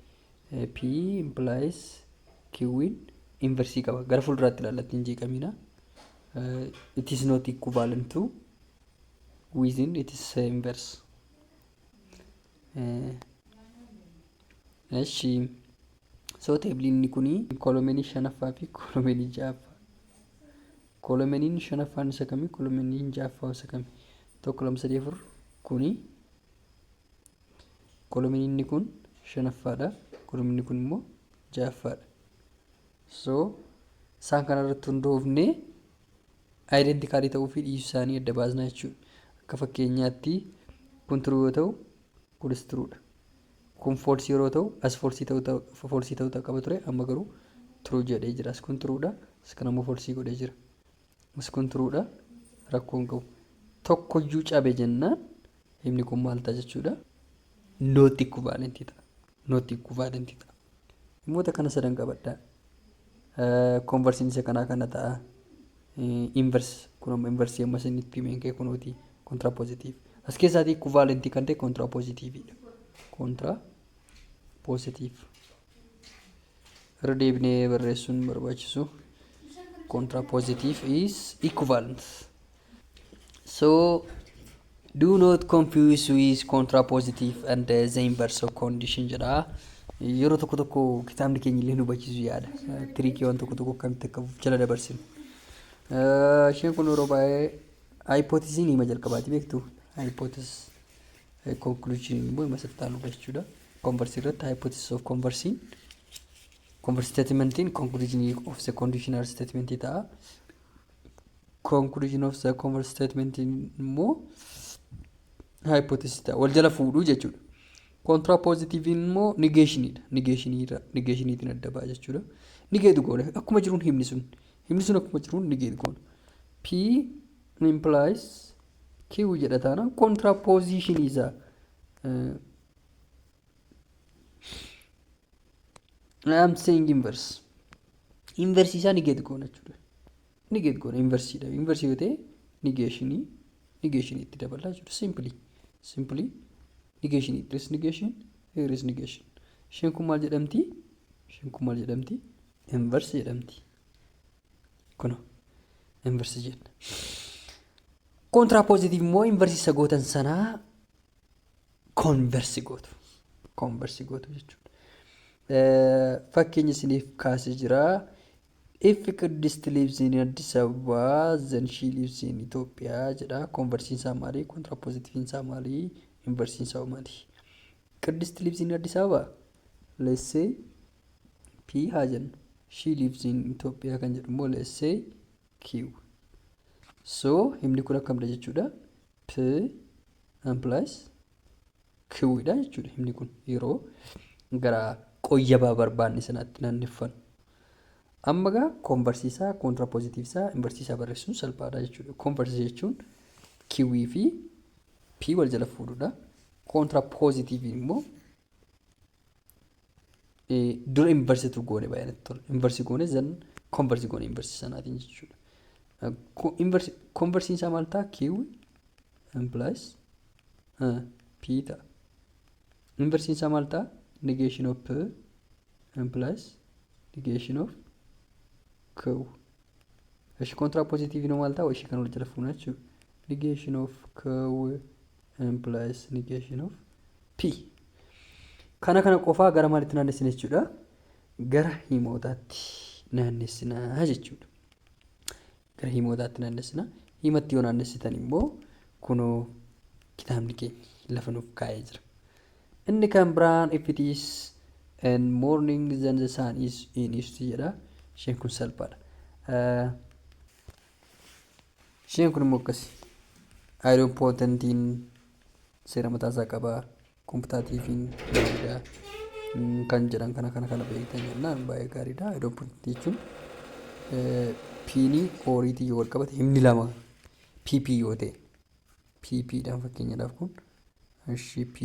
P implies Q inverse qaba. Gara fuulduraatti ilaallatti hin jeeqamina. It is not equivalent to within it is inverse. So teebiliin inni kuni kolomenii shanaffaa fi kolomenii ja'affaa. Kolomeniin shanaffaan isa kami? Kolomeniin ja'affaa isa kami? Tokko lama sadii afur kuni kolomeniin inni kun shanaffaadha. Kolomeniin kun immoo ja'affaadha. So isaan kana irratti hundoofnee identikaalii ta'uu fi dhiisuu isaanii adda baasna jechuudha. Akka fakkeenyaatti kun true yoo ta'u kunis truudha. Kun false yeroo ta'u as false ta'uu qaba ture amma garuu true jedhee jira. As kun truudha. As kana immoo false godhee jira. As kun truudha. Rakkoon qabu. Tokkoyyuu cabe jennaan himni kun maal ta'a jechuudha. Not equivalent ta'a. Not equivalent ta'a. Dhimmoota kana sadan qabadhaa. Converse isa kanaa kana ta'a. Inverse kun amma inverse amma isinitti himeen kee kunuuti contrapositive. As keessaatti equivalent kan ta'e contrapositiveidha. Contrapositive. Irra deebinee barreessuun barbaachisu. Contrapositive is equivalent. So do not confuse with contrapositive and the inverse of condition jedha. Yeroo tokko kitaabni keenya illee nu hubachiisu yaada. Tiriikii waan tokko akkamitti akka jala dabarsinu. Isheen kun yeroo baay'ee hypothesis ni jalqabaati beektu. Hypothesis conclusion immoo masattaan jechuudha. Converse irratti hypothesis of conversing. Converse statement in conclusion of the conditional statement ta'a. Conclusion of the converse statement immoo hypothesis ta'a. Wal jala fuudhuu jechuudha. Contrapositive immoo negationidha. Negationitiin adda ba'a jechuudha. Negate goone akkuma jiruun himni sun akkuma jiruun negate goone. P implies Q jedha taana contraposition isa I am saying inverse. Inverse isa negate goone jechuudha. Negate goone inverse dha. Inverse yoo ta'e negationi negation itti dabalaa jechuudha. Simply negation, it is negation, here is negation. Isheen kun maal jedhamti? Inverse jedhamti. Kun inverse jenna. Contrapositive immoo inverse isa gootan sanaa converse gootu jechuudha. Fakkeenya isiniif kaasee jira. If Qidist lives in Addis Ababa, then she lives in Ethiopia jedha. Converse isaa maali? Contrapositive isaa maali? Inverse isaa maali? Qidist lives in Addis Ababa. Let's say P haa jennu. She lives in Ethiopia kan jedhu immoo let's say Q. So himni kun akkamidha jechuudha. P implies Q dha jechuudha. Himni kun yeroo gara qoyyabaa barbaanne sanaatti naanneeffannu. Amma gaa converse isaa, contrapositive isaa, inverse isaa barreessuun salphaadha jechuudha. Converse jechuun Q fi P wal jala fuudhudha. Contrapositive immoo dura inverse tu goone baay'inatti tola. Inverse goone zan converse goone inverse sanaatiin jechuudha. Converse isaa maal ta'a? Q implies P ta'a. Inverse isaa maal ta'a? Negation of P implies negation of Q. Ishi contrapositive no maal ta'a? Ishi kan wal jala fuuna jechuudha. Negation of Q implies negation of P. Kana qofaa gara maalitti naannessina jechuudha? Gara himootaatti naannessinaa jechuudha. Gara himootaatti naannessina. Himatti yoo naannessitan immoo kunoo kitaabni keenya lafa nuuf kaa'ee jira. Inni kan biraan if it is in morning then the sun is in east jedha. Isheen kun salphaadha. Isheen kun immoo akkasi. Idempotentiin seera mataasaa qabaa. Computatiifiin gaariidha. Kan jedhan kana beektan jennaan baay'ee gaariidha. Idempotentii jechuun P'ni oriitii yoo wal qabate himni lama PP yoo ta'e PPdhaan fakkeenyaadhaaf kun ishi P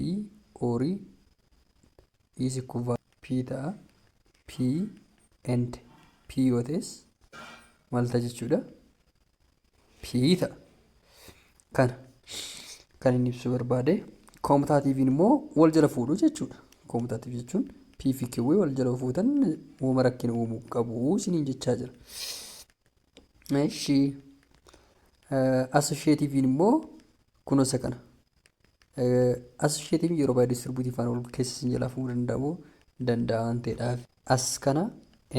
orii is equal P ta'a. P and P yoo ta'es maal ta'a jechuudha? P ta'a. Kana kan inni ibsu barbaade. Commutaatiiviin immoo wal jala fuudhu jechuudha. Commutaatiiv jechuun P fi Q wal jala fuutan uuma rakkina uumuu qabu isiniin jechaa jira. Ishi associatiiviin immoo kunuunsa kana. Associatiiviin yeroo baay'ee distribuutiifaan wal keessa isin jalaa fuudhuu danda'an ta'edhaaf as kana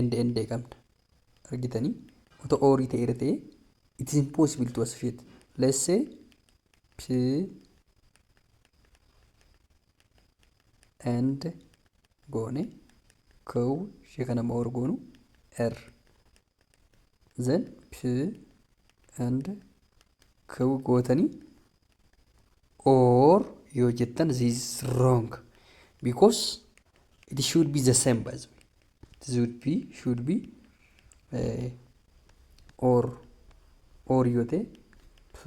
endee qabna. Argitanii otoo oorii ta'e it is impossible to associate. Let's say P and goone Q ishee kana immoo goonu R. Then P and Q gootanii or yoo jettan this is wrong because it should be the same by the way. It should be or yoo ta'e P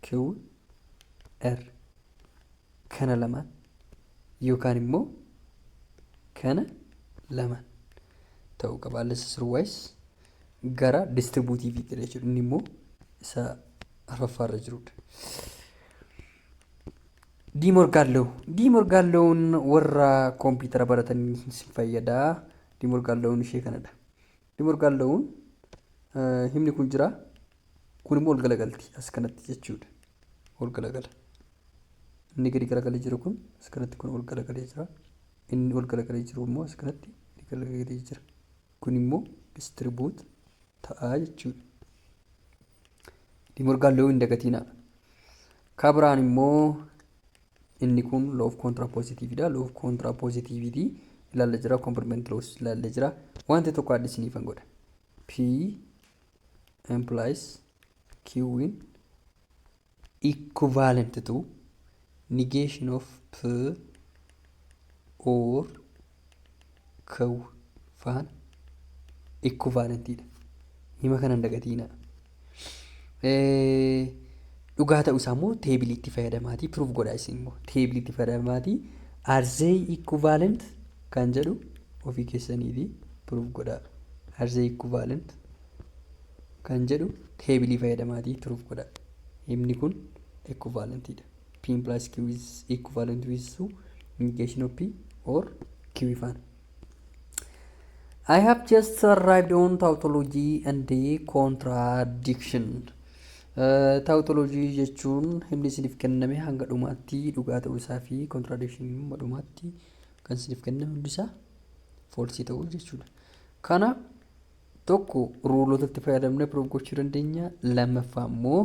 Q R kana lamaan yookaan immoo kana lamaan ta'uu qaba. Otherwise gara distribuutiiviitti jechuudha. Inni immoo isa arfaffaarra jirudha. Dimorgaan loon warra koompitara baratanii si fayyada. Dimorgaan loon ishee kanadha. Dimorgaan loon himni kun jira. Kun immoo ol galagalti as kanatti jechuudha. Ol galagala. Inni gadi garagalee jiru kun as kanatti kun ol galagalee jira. Inni ol galagalee jiru immoo as kanatti gadi garagalee jira. Kun immoo distribuut ta'aa jechuudha. Dimorgaan loon hin dagatiinaa. Kabiraan immoo inni kun law of contrapositividha. Law of contrapositivity ilaalla jira. Complement laws ilaalla jira. Wanti tokko adda isiniifan godha. P implies Q in equivalent to negation of P or Q faan equivalentidha. Hima kanan dagatiina. Dhugaa ta'uu isaa immoo teebiliitti fayyadamaatii proof godhaa isin immoo teebiliitti fayyadamaatii are they equivalent kan jedhu ofii keessaniitii proof godhaa. Are they equivalent kan jedhu teebilii fayyadamaatii proof godhaa. himni kun equivalentidha. P implies Q is equivalent with negation of P or Q ifaan. I have just arrived on tautology and the contradiction. Tautology jechuun himni isiniif kenname hanga dhumaatti dhugaa ta'uu isaa fi contradiction immoo dhumaatti kan isiniif kenname hundi isaa falsii ta'uu jechuudha. Kana tokko ruulotatti fayyadamnee proof gochuu dandeenya. Lammaffaa immoo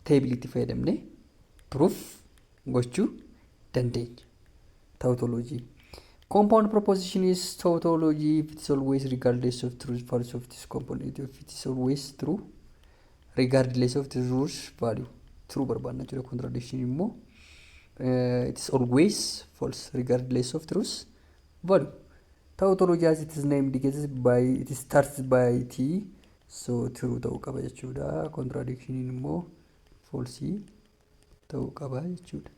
teebiliitti fayyadamnee proof gochuu dandeenya. Tautology. Compound proposition is tautology if it is always regardless of truth values of this component. If it is always true regardless of the truth value. True barbaadna jira. Contradiction immoo it is always false regardless of truth value. Tautology as it is named indicates by it starts by T, so true ta'uu qaba jechuudha. Contradiction immoo false ta'uu qaba jechuudha.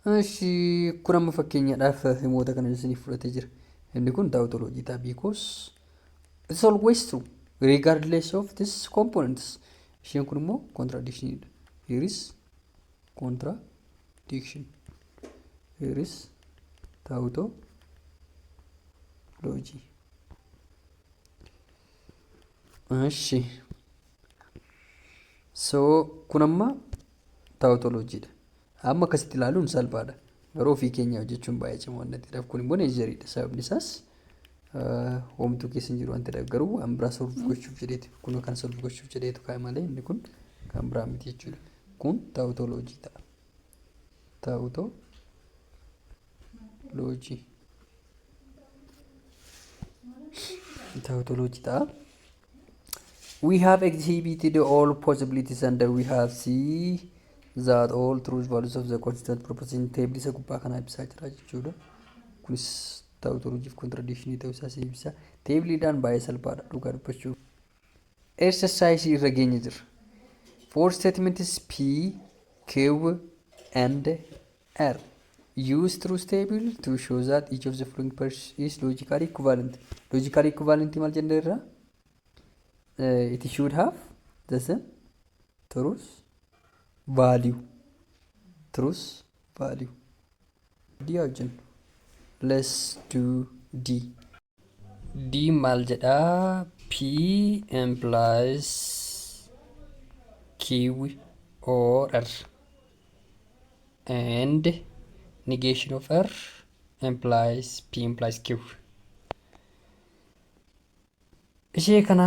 Eshi kun amma fakkeenyaadhaaf himoota kana isiniif fudhatee jira. Inni kun tautology ta'a because it's always true regardless of this components. Isheen kun immoo contradiction. Here is contradiction. Here is tautology. Eshi so kun amma tautology dha. Amma akkasitti ilaaluun salphaadha. Garuu ofii keenya hojjechuun baay'ee cimaa waan ta'eef kun immoo neejeriidha. Sababni isaas homtuu keessa hin jiru waan ta'eef garuu waan biraa solve gochuuf jedheetu kun kan solve gochuuf jedheetu kaa'e malee inni kun kan biraa miti jechuudha. Kun tautology ta'a. Tautology ta'a. We have exhibited all possibilities and we have seen that all truth values of the constant proposition table isa gubbaa kana ibsaa jira jechuudha. Kunis tautology fi contradiction ta'uu isaa ibsa. Teebiliidhaan baay'ee salphaadha dhugaa dubbachuuf. Exercise irra geenye jira. For statements P, Q and R. Use truth table to show that each of the following is logically equivalent. Logically equivalent maal jennee irra? It should have the same truth value. D wajjin. Let's do D. D maal jedha? P implies Q or R and negation of R implies P implies Q. Ishee kana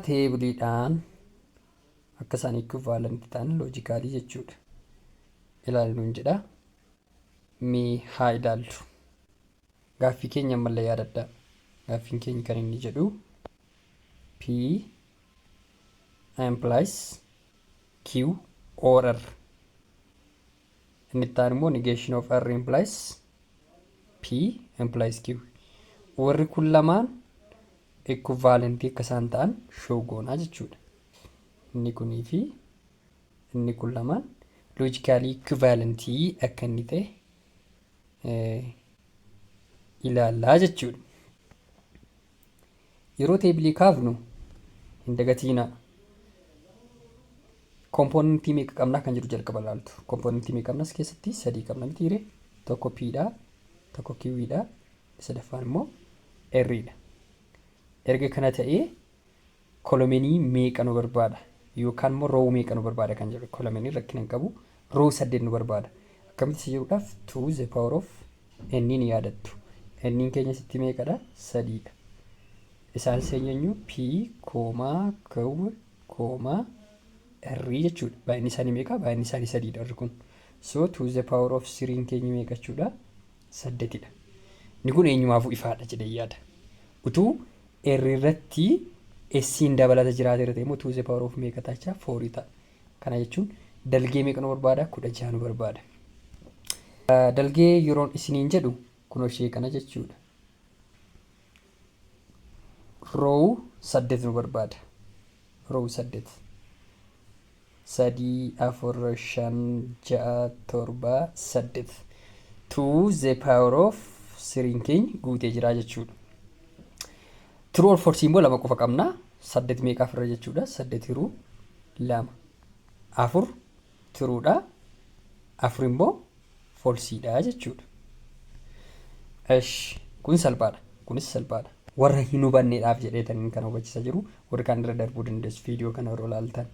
teebiliidhaan akka isaan equivalent ta'an loojikaalii jechuudha. Ilaaluun jedha. Mee haa ilaallu. Gaaffii keenya ammallee yaadadhaa. Gaaffiin keenya kan inni jedhu P implies Q or R. Inni ta'an immoo negation of R implies P implies Q. Warri kun lamaan equivalentii akka isaan ta'an show goonaa jechuudha. Inni kunii fi inni kun lamaan logically equivalentii akka inni ta'e ilaallaa jechuudha. Yeroo teebilii kaafnu hin dagatiinaa. Kompoonentii meeqa qabnaa kan jedhu jalqaba ilaaltu. Kompoonentii meeqa qabnas keessatti 3 qabna miti hiree. Tokko P dha, tokko Q dha, sadaffaan immoo R dha. Erga kana ta'ee kolomenii meeqa nu barbaada yookaan immoo row meeqa nu barbaada kan jedhu kolomenii rakkina hin qabu. Row 8 nu barbaada. Akkamitti si jedhuudhaaf 2 the power of n ni yaadattu. N keenya sitti meeqadha? 3 dha. Isaan seenyeenyu P, Q, R jechuudha. Baay'inni isaanii meeqa? Baay'inni isaanii 3 dha kun. So 2 the power of 3 keenya meeqa jechuudha? 8 dha. Inni kun eenyumaafuu ifaadha jedhee yaada. Utuu R irratti S'in dabalata jiraate irratti immoo 2 the power of meeqa tacha 4 ta'a. Kana jechuun dalgee meeqa nu barbaada? 16 nu barbaada. Dalgee yeroon isiniin jedhu kunoo ishee kana jechuudha. Row 8 nu barbaada. Row 8. 3, 4, 5, 6, 7, 8. 2 the power of 3 keenya guutee jira jechuudha. True or false immoo lama qofa qabna. 8 meeqa afurra jechuudha. 8 hiruu 2. 4 truudha. 4 immoo falsiidha jechuudha. Kun salphaadha. Kunis salphaadha. Warra hin hubanneedhaaf jedheetaniin kan hubachiisaa jiru. Warri kaan irra darbuu dandeessu viidiyoo kana yeroo ilaaltan.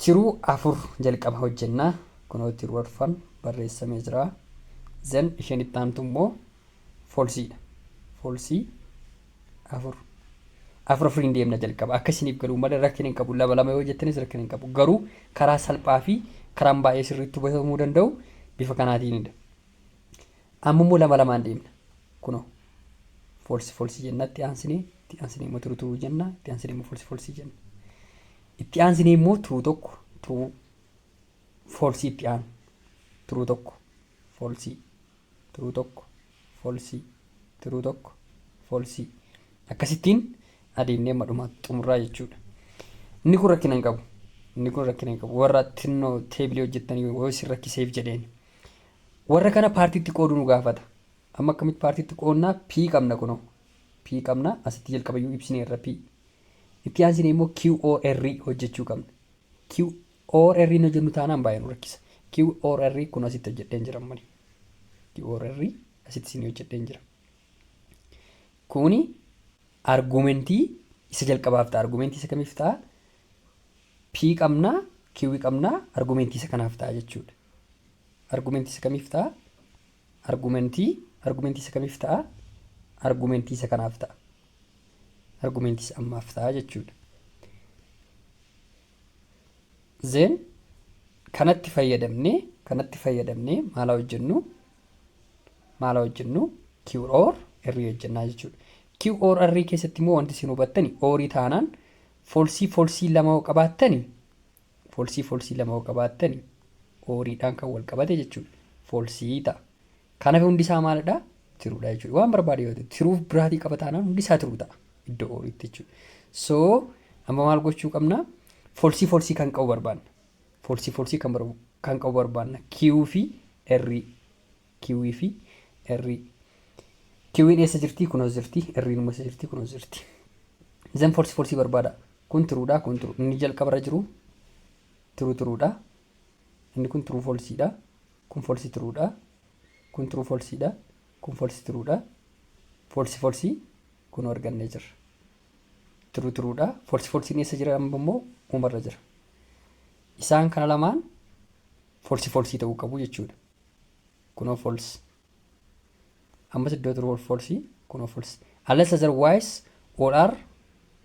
Tiruu 4 jalqaba hojjennaa. Kunoo tiruu arfan barreessamee jira. Zan isheen itti aantu immoo falsiidha. Falsii 4. 4 hin deemna jalqaba. Akka isiniif galuu malee rakkina hin qabu. Lama yoo jettanis rakkina hin qabu. Garuu karaa salphaa fi karaan baay'ee sirriitti hubatamuu danda'u bifa kanaatiinidha. Amma immoo lamaan deemna. Kunoo falsii jenna itti aansinee immoo turuu jenna itti aansinee immoo falsii jenna. Itti aansinee immoo turuu falsii itti aanu turuu tokko falsii turuu tokko falsii turuu tokko falsii akkasittiin adeemnee madhumaa xumurraa jechuudha. Inni kun rakkina hin qabu. Warra xinnoo teebilee hojjettanii yoo isin rakkiseef jedheen. Warra kana paartiitti qooduu nu gaafata. Amma akkamitti paartiitti qoodnaa? P qabna kunoo. P qabna asitti jalqabayyuu ibsineerra P. Itti aansinee immoo QOR hojjechuu qabna. QOR nu jennu taanaan baay'ee nu rakkisa. QOR kun asitti hojjedheen jira ammani. QOR asitti isin hojjedheen jira. Kuni argumentii isa jalqabaaf ta'a. Argumentii isa kamiif ta'a? P qabna, Q qabna, argumentii isa kanaaf ta'a jechuudha. Argumentii isa kamiif ta'a? Argumentii isa kamiif ta'a? Argumentii isa kanaaf ta'a. Argumentii isa ammaaf ta'a jechuudha. Zeen kanatti fayyadamnee maal hojjennu? QOR hojjennaa jechuudha. QOR keessatti immoo wanti isin hubattani oorii taanaan falsii lama qabaattani ooriidhaan kan wal qabate jechuudha. Falsii ta'a. Kanaaf hundi isaa maalidha? Tiruudha jechuudha. Waan barbaade yoo ta'u tiruuf biraatii qaba taanaan hundi isaa tiruu ta'a iddoo ooriitti jechuudha. So amma maal gochuu qabna? Falsii kan qabu barbaanna. Falsii kan qabu barbaanna. Q fi R. Q'n eessa jirti? Kunoo jirti. R'n immoo eessa jirti? Kunoo jirti. Zan falsii barbaada. Kun tiruudha. Kun tiruu. Inni jalqabarra jiru tiruudha. Inni kun tiruu falsiidha. Kun falsii tiruudha. Kun tiruu falsiidha. Kun falsii tiruudha. Falsii kun argannee jirra. Tiruudha. Falsiin eessa jira ammoo uumarra jira. Isaan kana lamaan falsii ta'uu qabu jechuudha. Kunoo falsii. Ammas iddoo turuu falsii kunoo falsii. Unless otherwise all are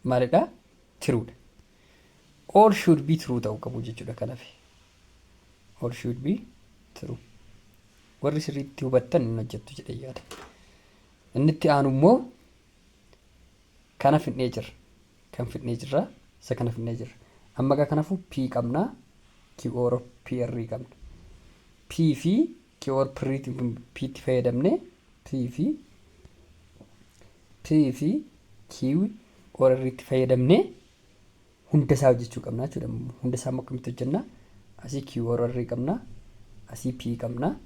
maalidha? Tiruudha. All should be true ta'uu qabu jechuudha kanaaf. All should be true. Warri sirriitti hubattan hin hojjettu jedhee yaada. Inni itti aanu immoo kana fidnee jirra. Isa kana fidnee jirra. Amma gaa kanaafuu P qabna. QOR PR qabna. P fi QOR P'tti fayyadamne P fi QOR itti fayyadamne hunda isaa hojjechuu qabna jechuudha. Hunda isaa akkamitti hojjenna? Asii QOR qabna. Asii P qabna.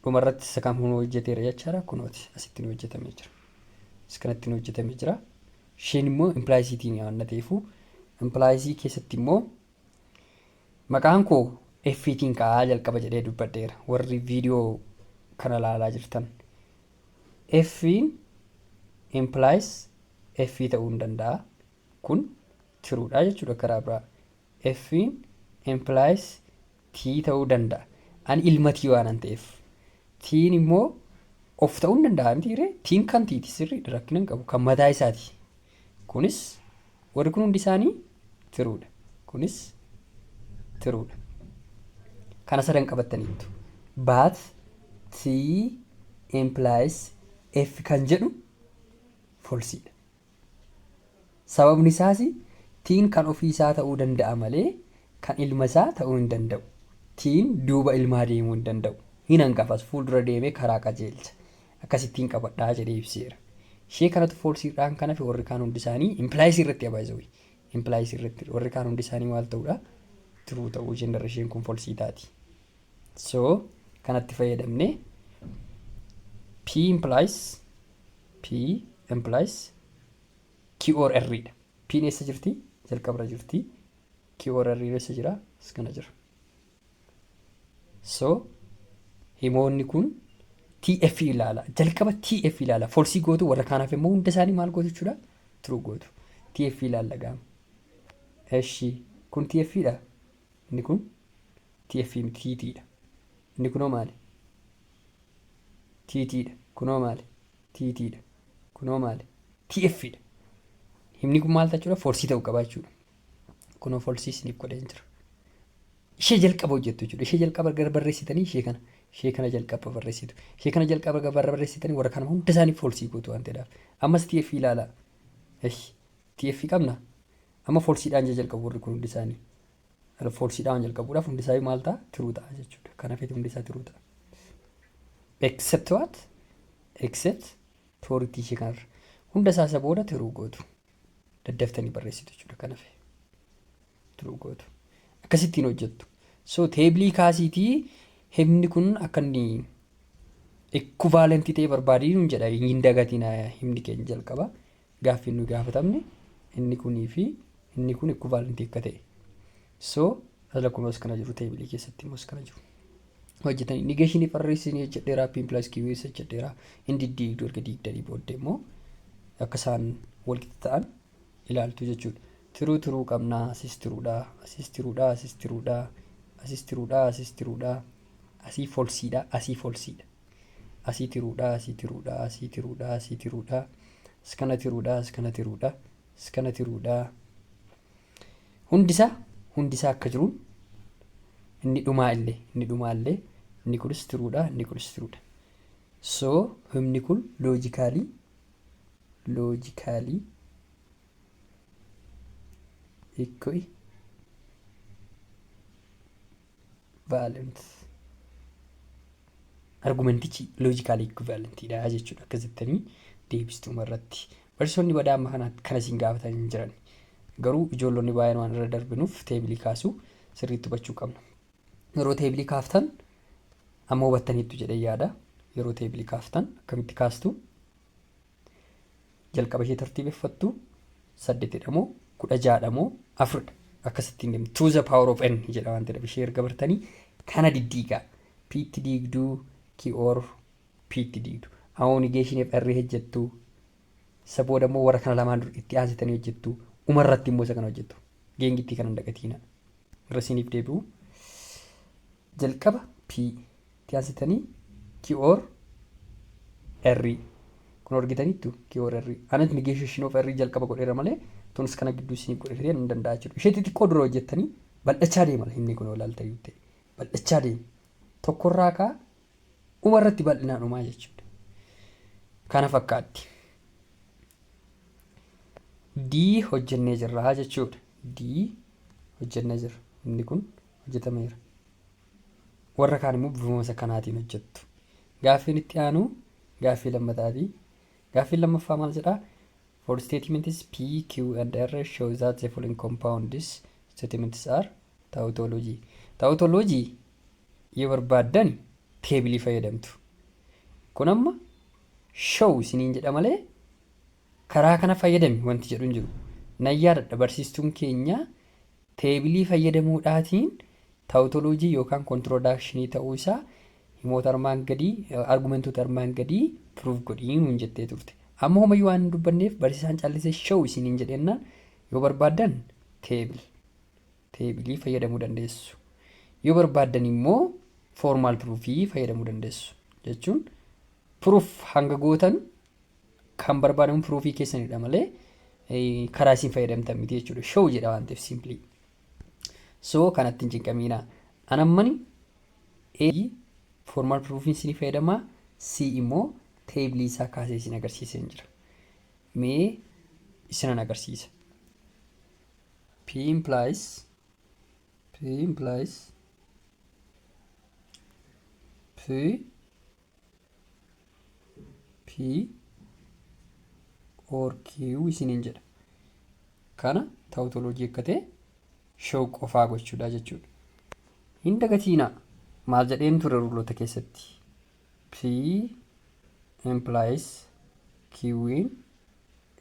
Dhumarratti isa kam hojjeteera jechaadha. Kunooti asitti hojjetamee jira. Iskanatti hojjetamee jira. Isheen immoo implaayisiitiin waan ta'eefu implaayisii keessatti immoo maqaan koo F'tiin ka'aa jalqaba jedhee dubbadheera. Warri viidiyoo kana ilaalaa jirtan. F'n implies F ta'uu hin danda'a. Kun tiruudha jechuudha karaa biraa. F'n implies T ta'uu danda'a. Ani ilma T waan ta'eef. T'in immoo of ta'uu hin danda'a mitiiree. T'in kan T'ti sirriidha rakkina hin qabu. Kan mataa isaati. Kunis warri kun hundi isaanii tiruudha. Kunis tiruudha. Kana sadan qabattaniitu. But T implies F kan jedhu falsiidha. Sababni isaas T'in kan ofii isaa ta'uu danda'a malee kan ilma isaa ta'uu hin danda'u. T'in duuba ilmaa deemuu hin danda'u. Hin hangafas fuuldura deemee karaa qajeelcha. Akkasittiin qabadhaa jedhee ibseera. Ishee kanatu falsiidhaan kanaaf warri kaan hundi isaanii implaayisii irratti abaayizawii. Implaayisii irratti warri kaan hundi isaanii maal ta'uudha? Tiruu ta'uu jendarra isheen kun falsii taati. So kanatti fayyadamne P implies implies Q or R dha. P eessa jirti? Jalqabarra jirti. Q or R eessa jira? As kana jira. So himoonni kun TF ilaala. Jalqaba TF ilaala. Falsii gootu warra kaanaaf immoo hunda isaanii maal gootu jechuudha? True gootu. TF ilaalla gaama. Eshi kun TF dha. Inni kun TF miti TT dha. Inni kunoo maali? TT dha. Kunoo maali? TT dha. Kunoo maali? TF dha. Himni kun maal jechuudha? Falsii ta'uu qaba jechuudha. Kunoo falsii isiniif godheen jira. Ishee jalqaba hojjettu jechuudha. Ishee jalqaba gara barreessitanii ishee kana jalqaba barreessitu. Ishee kana jalqaba gara barreessitanii warra kana hunda isaanii falsii gootu waan ta'eedhaaf. Ammas TF ilaala. TF qabna. Amma falsiidhaan jalqabu warri kun hundi isaanii. Falsiidhaan jalqabuudhaaf hundi isaanii maal ta'a? Tiruu ta'a jechuudha. Kanaafuu hundi isaa tiruu ta'a. Except what? Except tooritii ishee kanarra. Hunda isaa booda tiruu gootu. Daddaftanii barreessitu jechuudha. Kanaafuu tiruu gootu. Akkasittiin hojjettu. So teebilii kaasiitii himni kun akka inni equivalentii ta'e barbaadii nuun jedha. Hin dagatiin himni keenya jalqaba. Gaaffii nu gaafatamne inni kunii fi inni kun equivalentii akka ta'e. So asla kun as kana jiru teebilii keessatti immoo as kana jiru. Hojjetanii negation barreessanii jedheeraa P plus Q jedheeraa inni diigduu erga diigdanii booddee immoo akka isaan wal qixa ta'an ilaaltu jechuudha. Tiruu qabnaa asis tiruudha asii falsiidha asii tiruudha as kana tiruudha hundisaa akka jiruun inni dhumaa illee inni kunis tiruudha. So himni kun loojikaalii equivalent argumentichi loojikaalii equivalentidha jechuudha. Akkasittanii deebistuma irratti barsiisonni badaa amma kana siin gaafatan hin jiran. Garuu ijoollonni baay'een waan irra darbinuuf teebilii kaasuu sirriitti hubachuu qabna. Yeroo teebilii kaaftan amma hubattaniittu jedhee yaada. Yeroo teebilii kaaftan akkamitti kaastu? Jalqaba ishee tartiibeffattu 8dha moo 16dha moo 4dha. Akkasittiin deemtu. To the power of n jedha waan ta'eef ishee erga bartanii kana diddiigaa. P itti diigduu Q or P itti diigdu. Awoo negationiif R hojjettu. Isa booda immoo warra kana lamaan itti aansitanii hojjettu. Umarratti immoo isa kana hojjettu. Geengittii kana hin dagatiina. Irra isiniif deebi'u. Jalqaba P itti aansitanii Q or R. Kun argitaniittu Q or R. Anas negation of R jalqaba godheera malee tunis kana gidduu isiniif godhetee hin danda'a jechuudha. Ishee xixiqqoo dura hojjettanii bal'achaa deema himni kun olaalta yoo ta'e. Bal'achaa deema. Tokkorraa kaa umarratti bal'inaan uumaa jechuudha. Kana fakkaatti. D hojjennee jirra jechuudha. D hojjennee jirra. Inni kun hojjetameera. Warra kaan immoo bifuma kanaatiin hojjettu. Gaaffiin itti aanu gaaffii lammataati. Gaaffiin lammaffaa maal jedhaa? For statements P, Q, and R show that the following compounds statements are tautology. Tautology yoo barbaaddan teebilii fayyadamtu. Kun amma show isiniin jedha malee karaa kana fayyadami wanti jedhu hin jiru. Nayyaadha barsiistuun keenya teebilii fayyadamuudhaatiin tautoloojii yookaan kontiroodakshinii ta'uu isaa himoota armaan gadii argumentoota armaan gadii proof godhiin hin jettee turte. Amma homayyuu waan hin dubbanneef barsiisaan callisee show isiniin jedhennaan yoo barbaaddan teebilii fayyadamuu dandeessu. Yoo barbaaddan immoo formal proofii fayyadamuu dandeessu. Jechuun proof hanga gootan kan barbaadamu proofii keessanidha malee karaa isin fayyadamtan miti jechuudha. Show jedha waan ta'eef simply. So kanatti hin cinqamiina. Anammani A formal proofiin isin fayyadamaa C immoo teebilii isaa kaasee isin agarsiisee jira. Mee isinan agarsiisa. P implies P or Q isiniin jedha. Kana tautoloojii akka ta'e show qofaa gochuudha jechuudha. Hin dagatiina maal jedheen ture ruuloota keessatti. P implies Q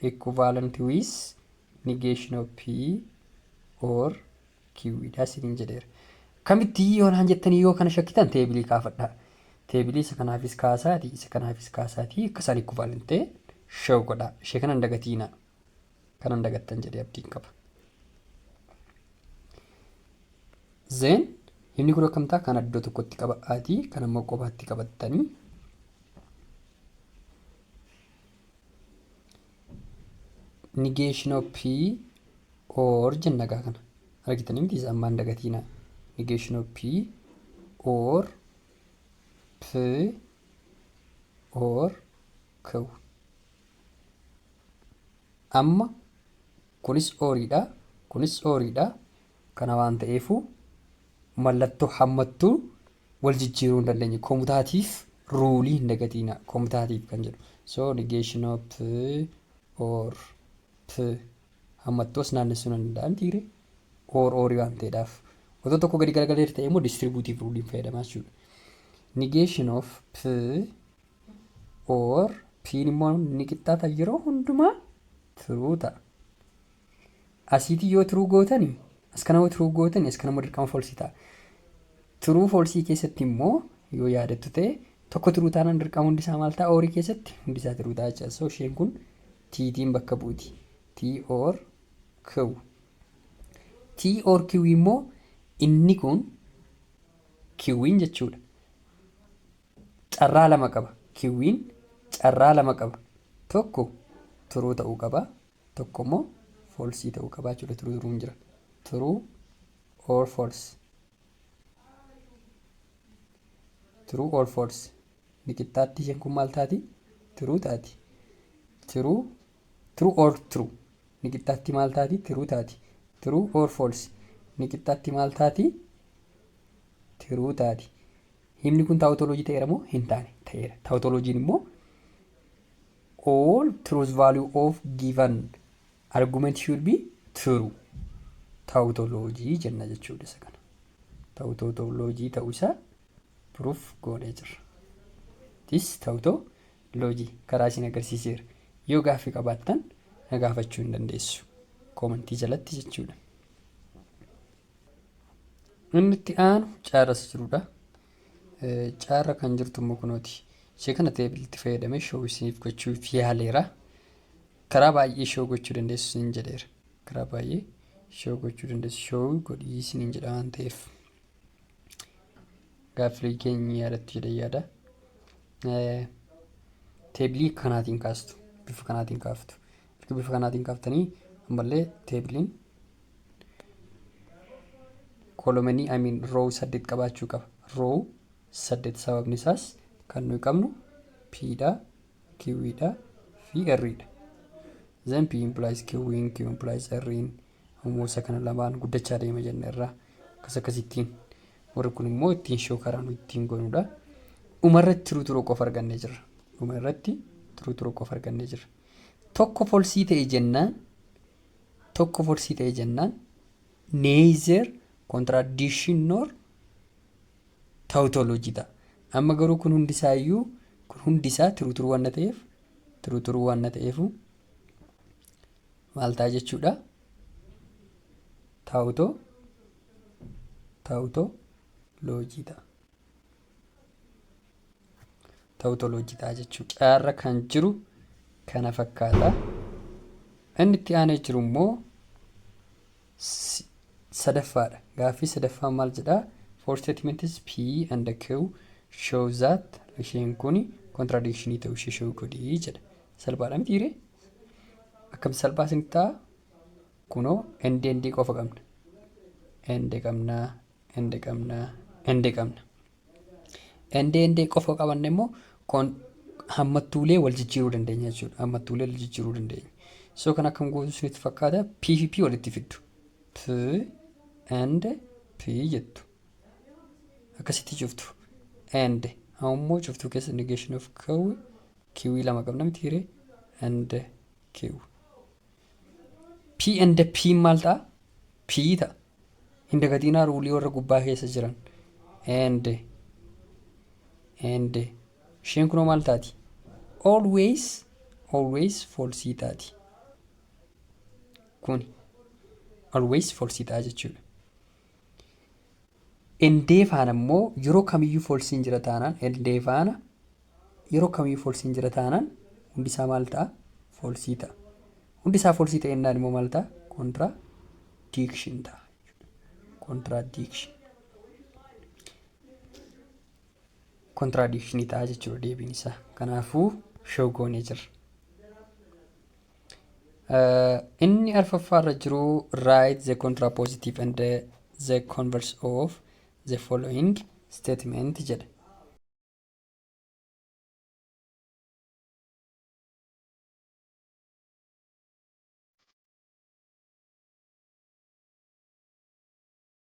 equivalent with negation of P or Q dha isiniin jedheera. Kamitti yoo naan jettanii yoo kana shakkitan teebilii kaafadhaa. Teebilii isa kanaafis kaasaati isa kanaafis kaasaati akka isaan equivalent ta'e show godhaa. Ishee kana hin dagatiinaa. Kana hin dagattan jedhee abdiin qaba. Then himni kun akkamtaa kan iddoo tokkotti qaba'aatii kan ammoo qofaatti qabattanii negation of P or jennagaa kana argitanii miti isa ammaan dagatiinaa. Negation of P or P or Q. Amma kunis ooriidha kunis ooriidha kana waan ta'eefu mallattoo hammattuu wal jijjiiruu hin dandeenye. Koomutaatiif ruulii hin dagatiina. Koomutaatiif kan jedhu. So negation of P or P hammattoos naannessuu hin danda'an tiire oorii waan ta'eedhaaf. Otoo tokko gadi garagalee ta'e immoo distribuutiif ruuliin fayyadamaa jechuudha. Negation of P or P immoo ni qixxaata yeroo hundumaa true ta'a. Asiitii yoo true gootanii as kana yoo true gootanii as kana immoo dirqama false ta'a. True false keessatti immoo yoo yaadattu ta'e tokko true taanaan dirqama hundisaa maal ta'a oorii keessatti hundisaa true ta'a jechuudha. So isheen kun T'n bakka buuti. T or Q. T or Q immoo inni kun Q'n jechuudha. Carraa lama qaba. Q'n carraa lama qaba. Tokko true ta'uu qaba. Tokko immoo false ta'uu qaba jechuudha. True hin jira. True or false. True or false. Ni qixxaatti isheen kun maal taati? True taati. True or true. Ni qixxaatti maal taati? True taati. True or false. Ni qixxaatti maal taati? True taati. Himni kun tautoloojii ta'eera moo hin taane? Ta'eera. Tautoloojiin immoo all truth value of given argument should be true. Tautoloojii jenna jechuudha isa kana. Tautoloojii ta'uu isaa proof goonee jirra. This tautoloojii karaa isin agarsiiseera. Yoo gaaffii qabaattan na gaafachuu hin dandeessu. Koomentii jalatti jechuudha. Inni itti aanu caarras jirudha. Caarra kan jirtu immoo kunooti. Ishee kana teebilitti fayyadamee shoo isiniif gochuuf yaaleera. Karaa baay'ee shoo gochuu dandeessu isin jedheera. Karaa baay'ee shoo gochuu dandeessu. Shoo godhii isiniin jedha waan ta'eef. Gaaffii keenya yaadattu jedhee yaada. Teebilii kanaatiin kaastu. Bifa kanaatiin kaaftu. Bifa kanaatiin kaaftanii ammallee teebiliin kolomanii roo 8 qabaachuu qaba. Roo 8 sababni isaas kan nuyi qabnu P'dha, Q'dha fi R'dha. Then P implies Q'in, Q implies R'in. Ammoo isa kana lamaan guddachaa deema jenna irraa akkasittiin. Warri kun immoo ittiin shoo karaa nuyi ittiin goonudha. Dhumarratti turuu qofa argannee jirra. Dhumarratti turuu qofa argannee jirra. Tokko falsii ta'e jennaan neither contradiction nor tautology ta'a. Amma garuu kun hundisaa turuu waan ta'eef maal ta'a jechuudha? Tautoloojii ta'a. Tautoloojii ta'a jechuudha. Caarra kan jiru kana fakkaata. Inni itti aanee jiru immoo sadaffaadha. Gaaffii sadaffaa maal jedhaa? For statements P and Q show that isheen kun contradiction ta'uu ishee show godhii jedha. Salphaadha mitiire? Akkam salphaa isinitti ta'a? Kunoo endii qofa qabna. Endii qofa qabanne immoo hammattuulee wal jijjiiruu dandeenya jechuudha. So kan akkam gootu isinitti fakkaata? P fi P walitti fiddu. P and P jettu. Akkasitti cuftu. And ammoo cuftuu keessa negation of Q lama qabna mitiire? And Q. P and P maal ta'a? P ta'a. Hin dagatiinaa ruulii warra gubbaa keessa jiran. And isheen kunoo maal taati? Always false taati. Kuni always falsii ta'a jechuudha. Endee faana immoo yeroo kamiyyuu falsiin jira taanaan endee faana yeroo kamiyyuu falsiin jira taanaan hundi isaa maal ta'a? Falsii ta'a. Hundi isaa falsii ta'ennaan immoo maal ta'a? Contradiction ta'a. Contradiction. Contradiction ta'a jechuudha deebiin isaa. Kanaafuu show goonee jirra. Inni arfaffaarra jiru write the contrapositive and the converse of the following statement jedha.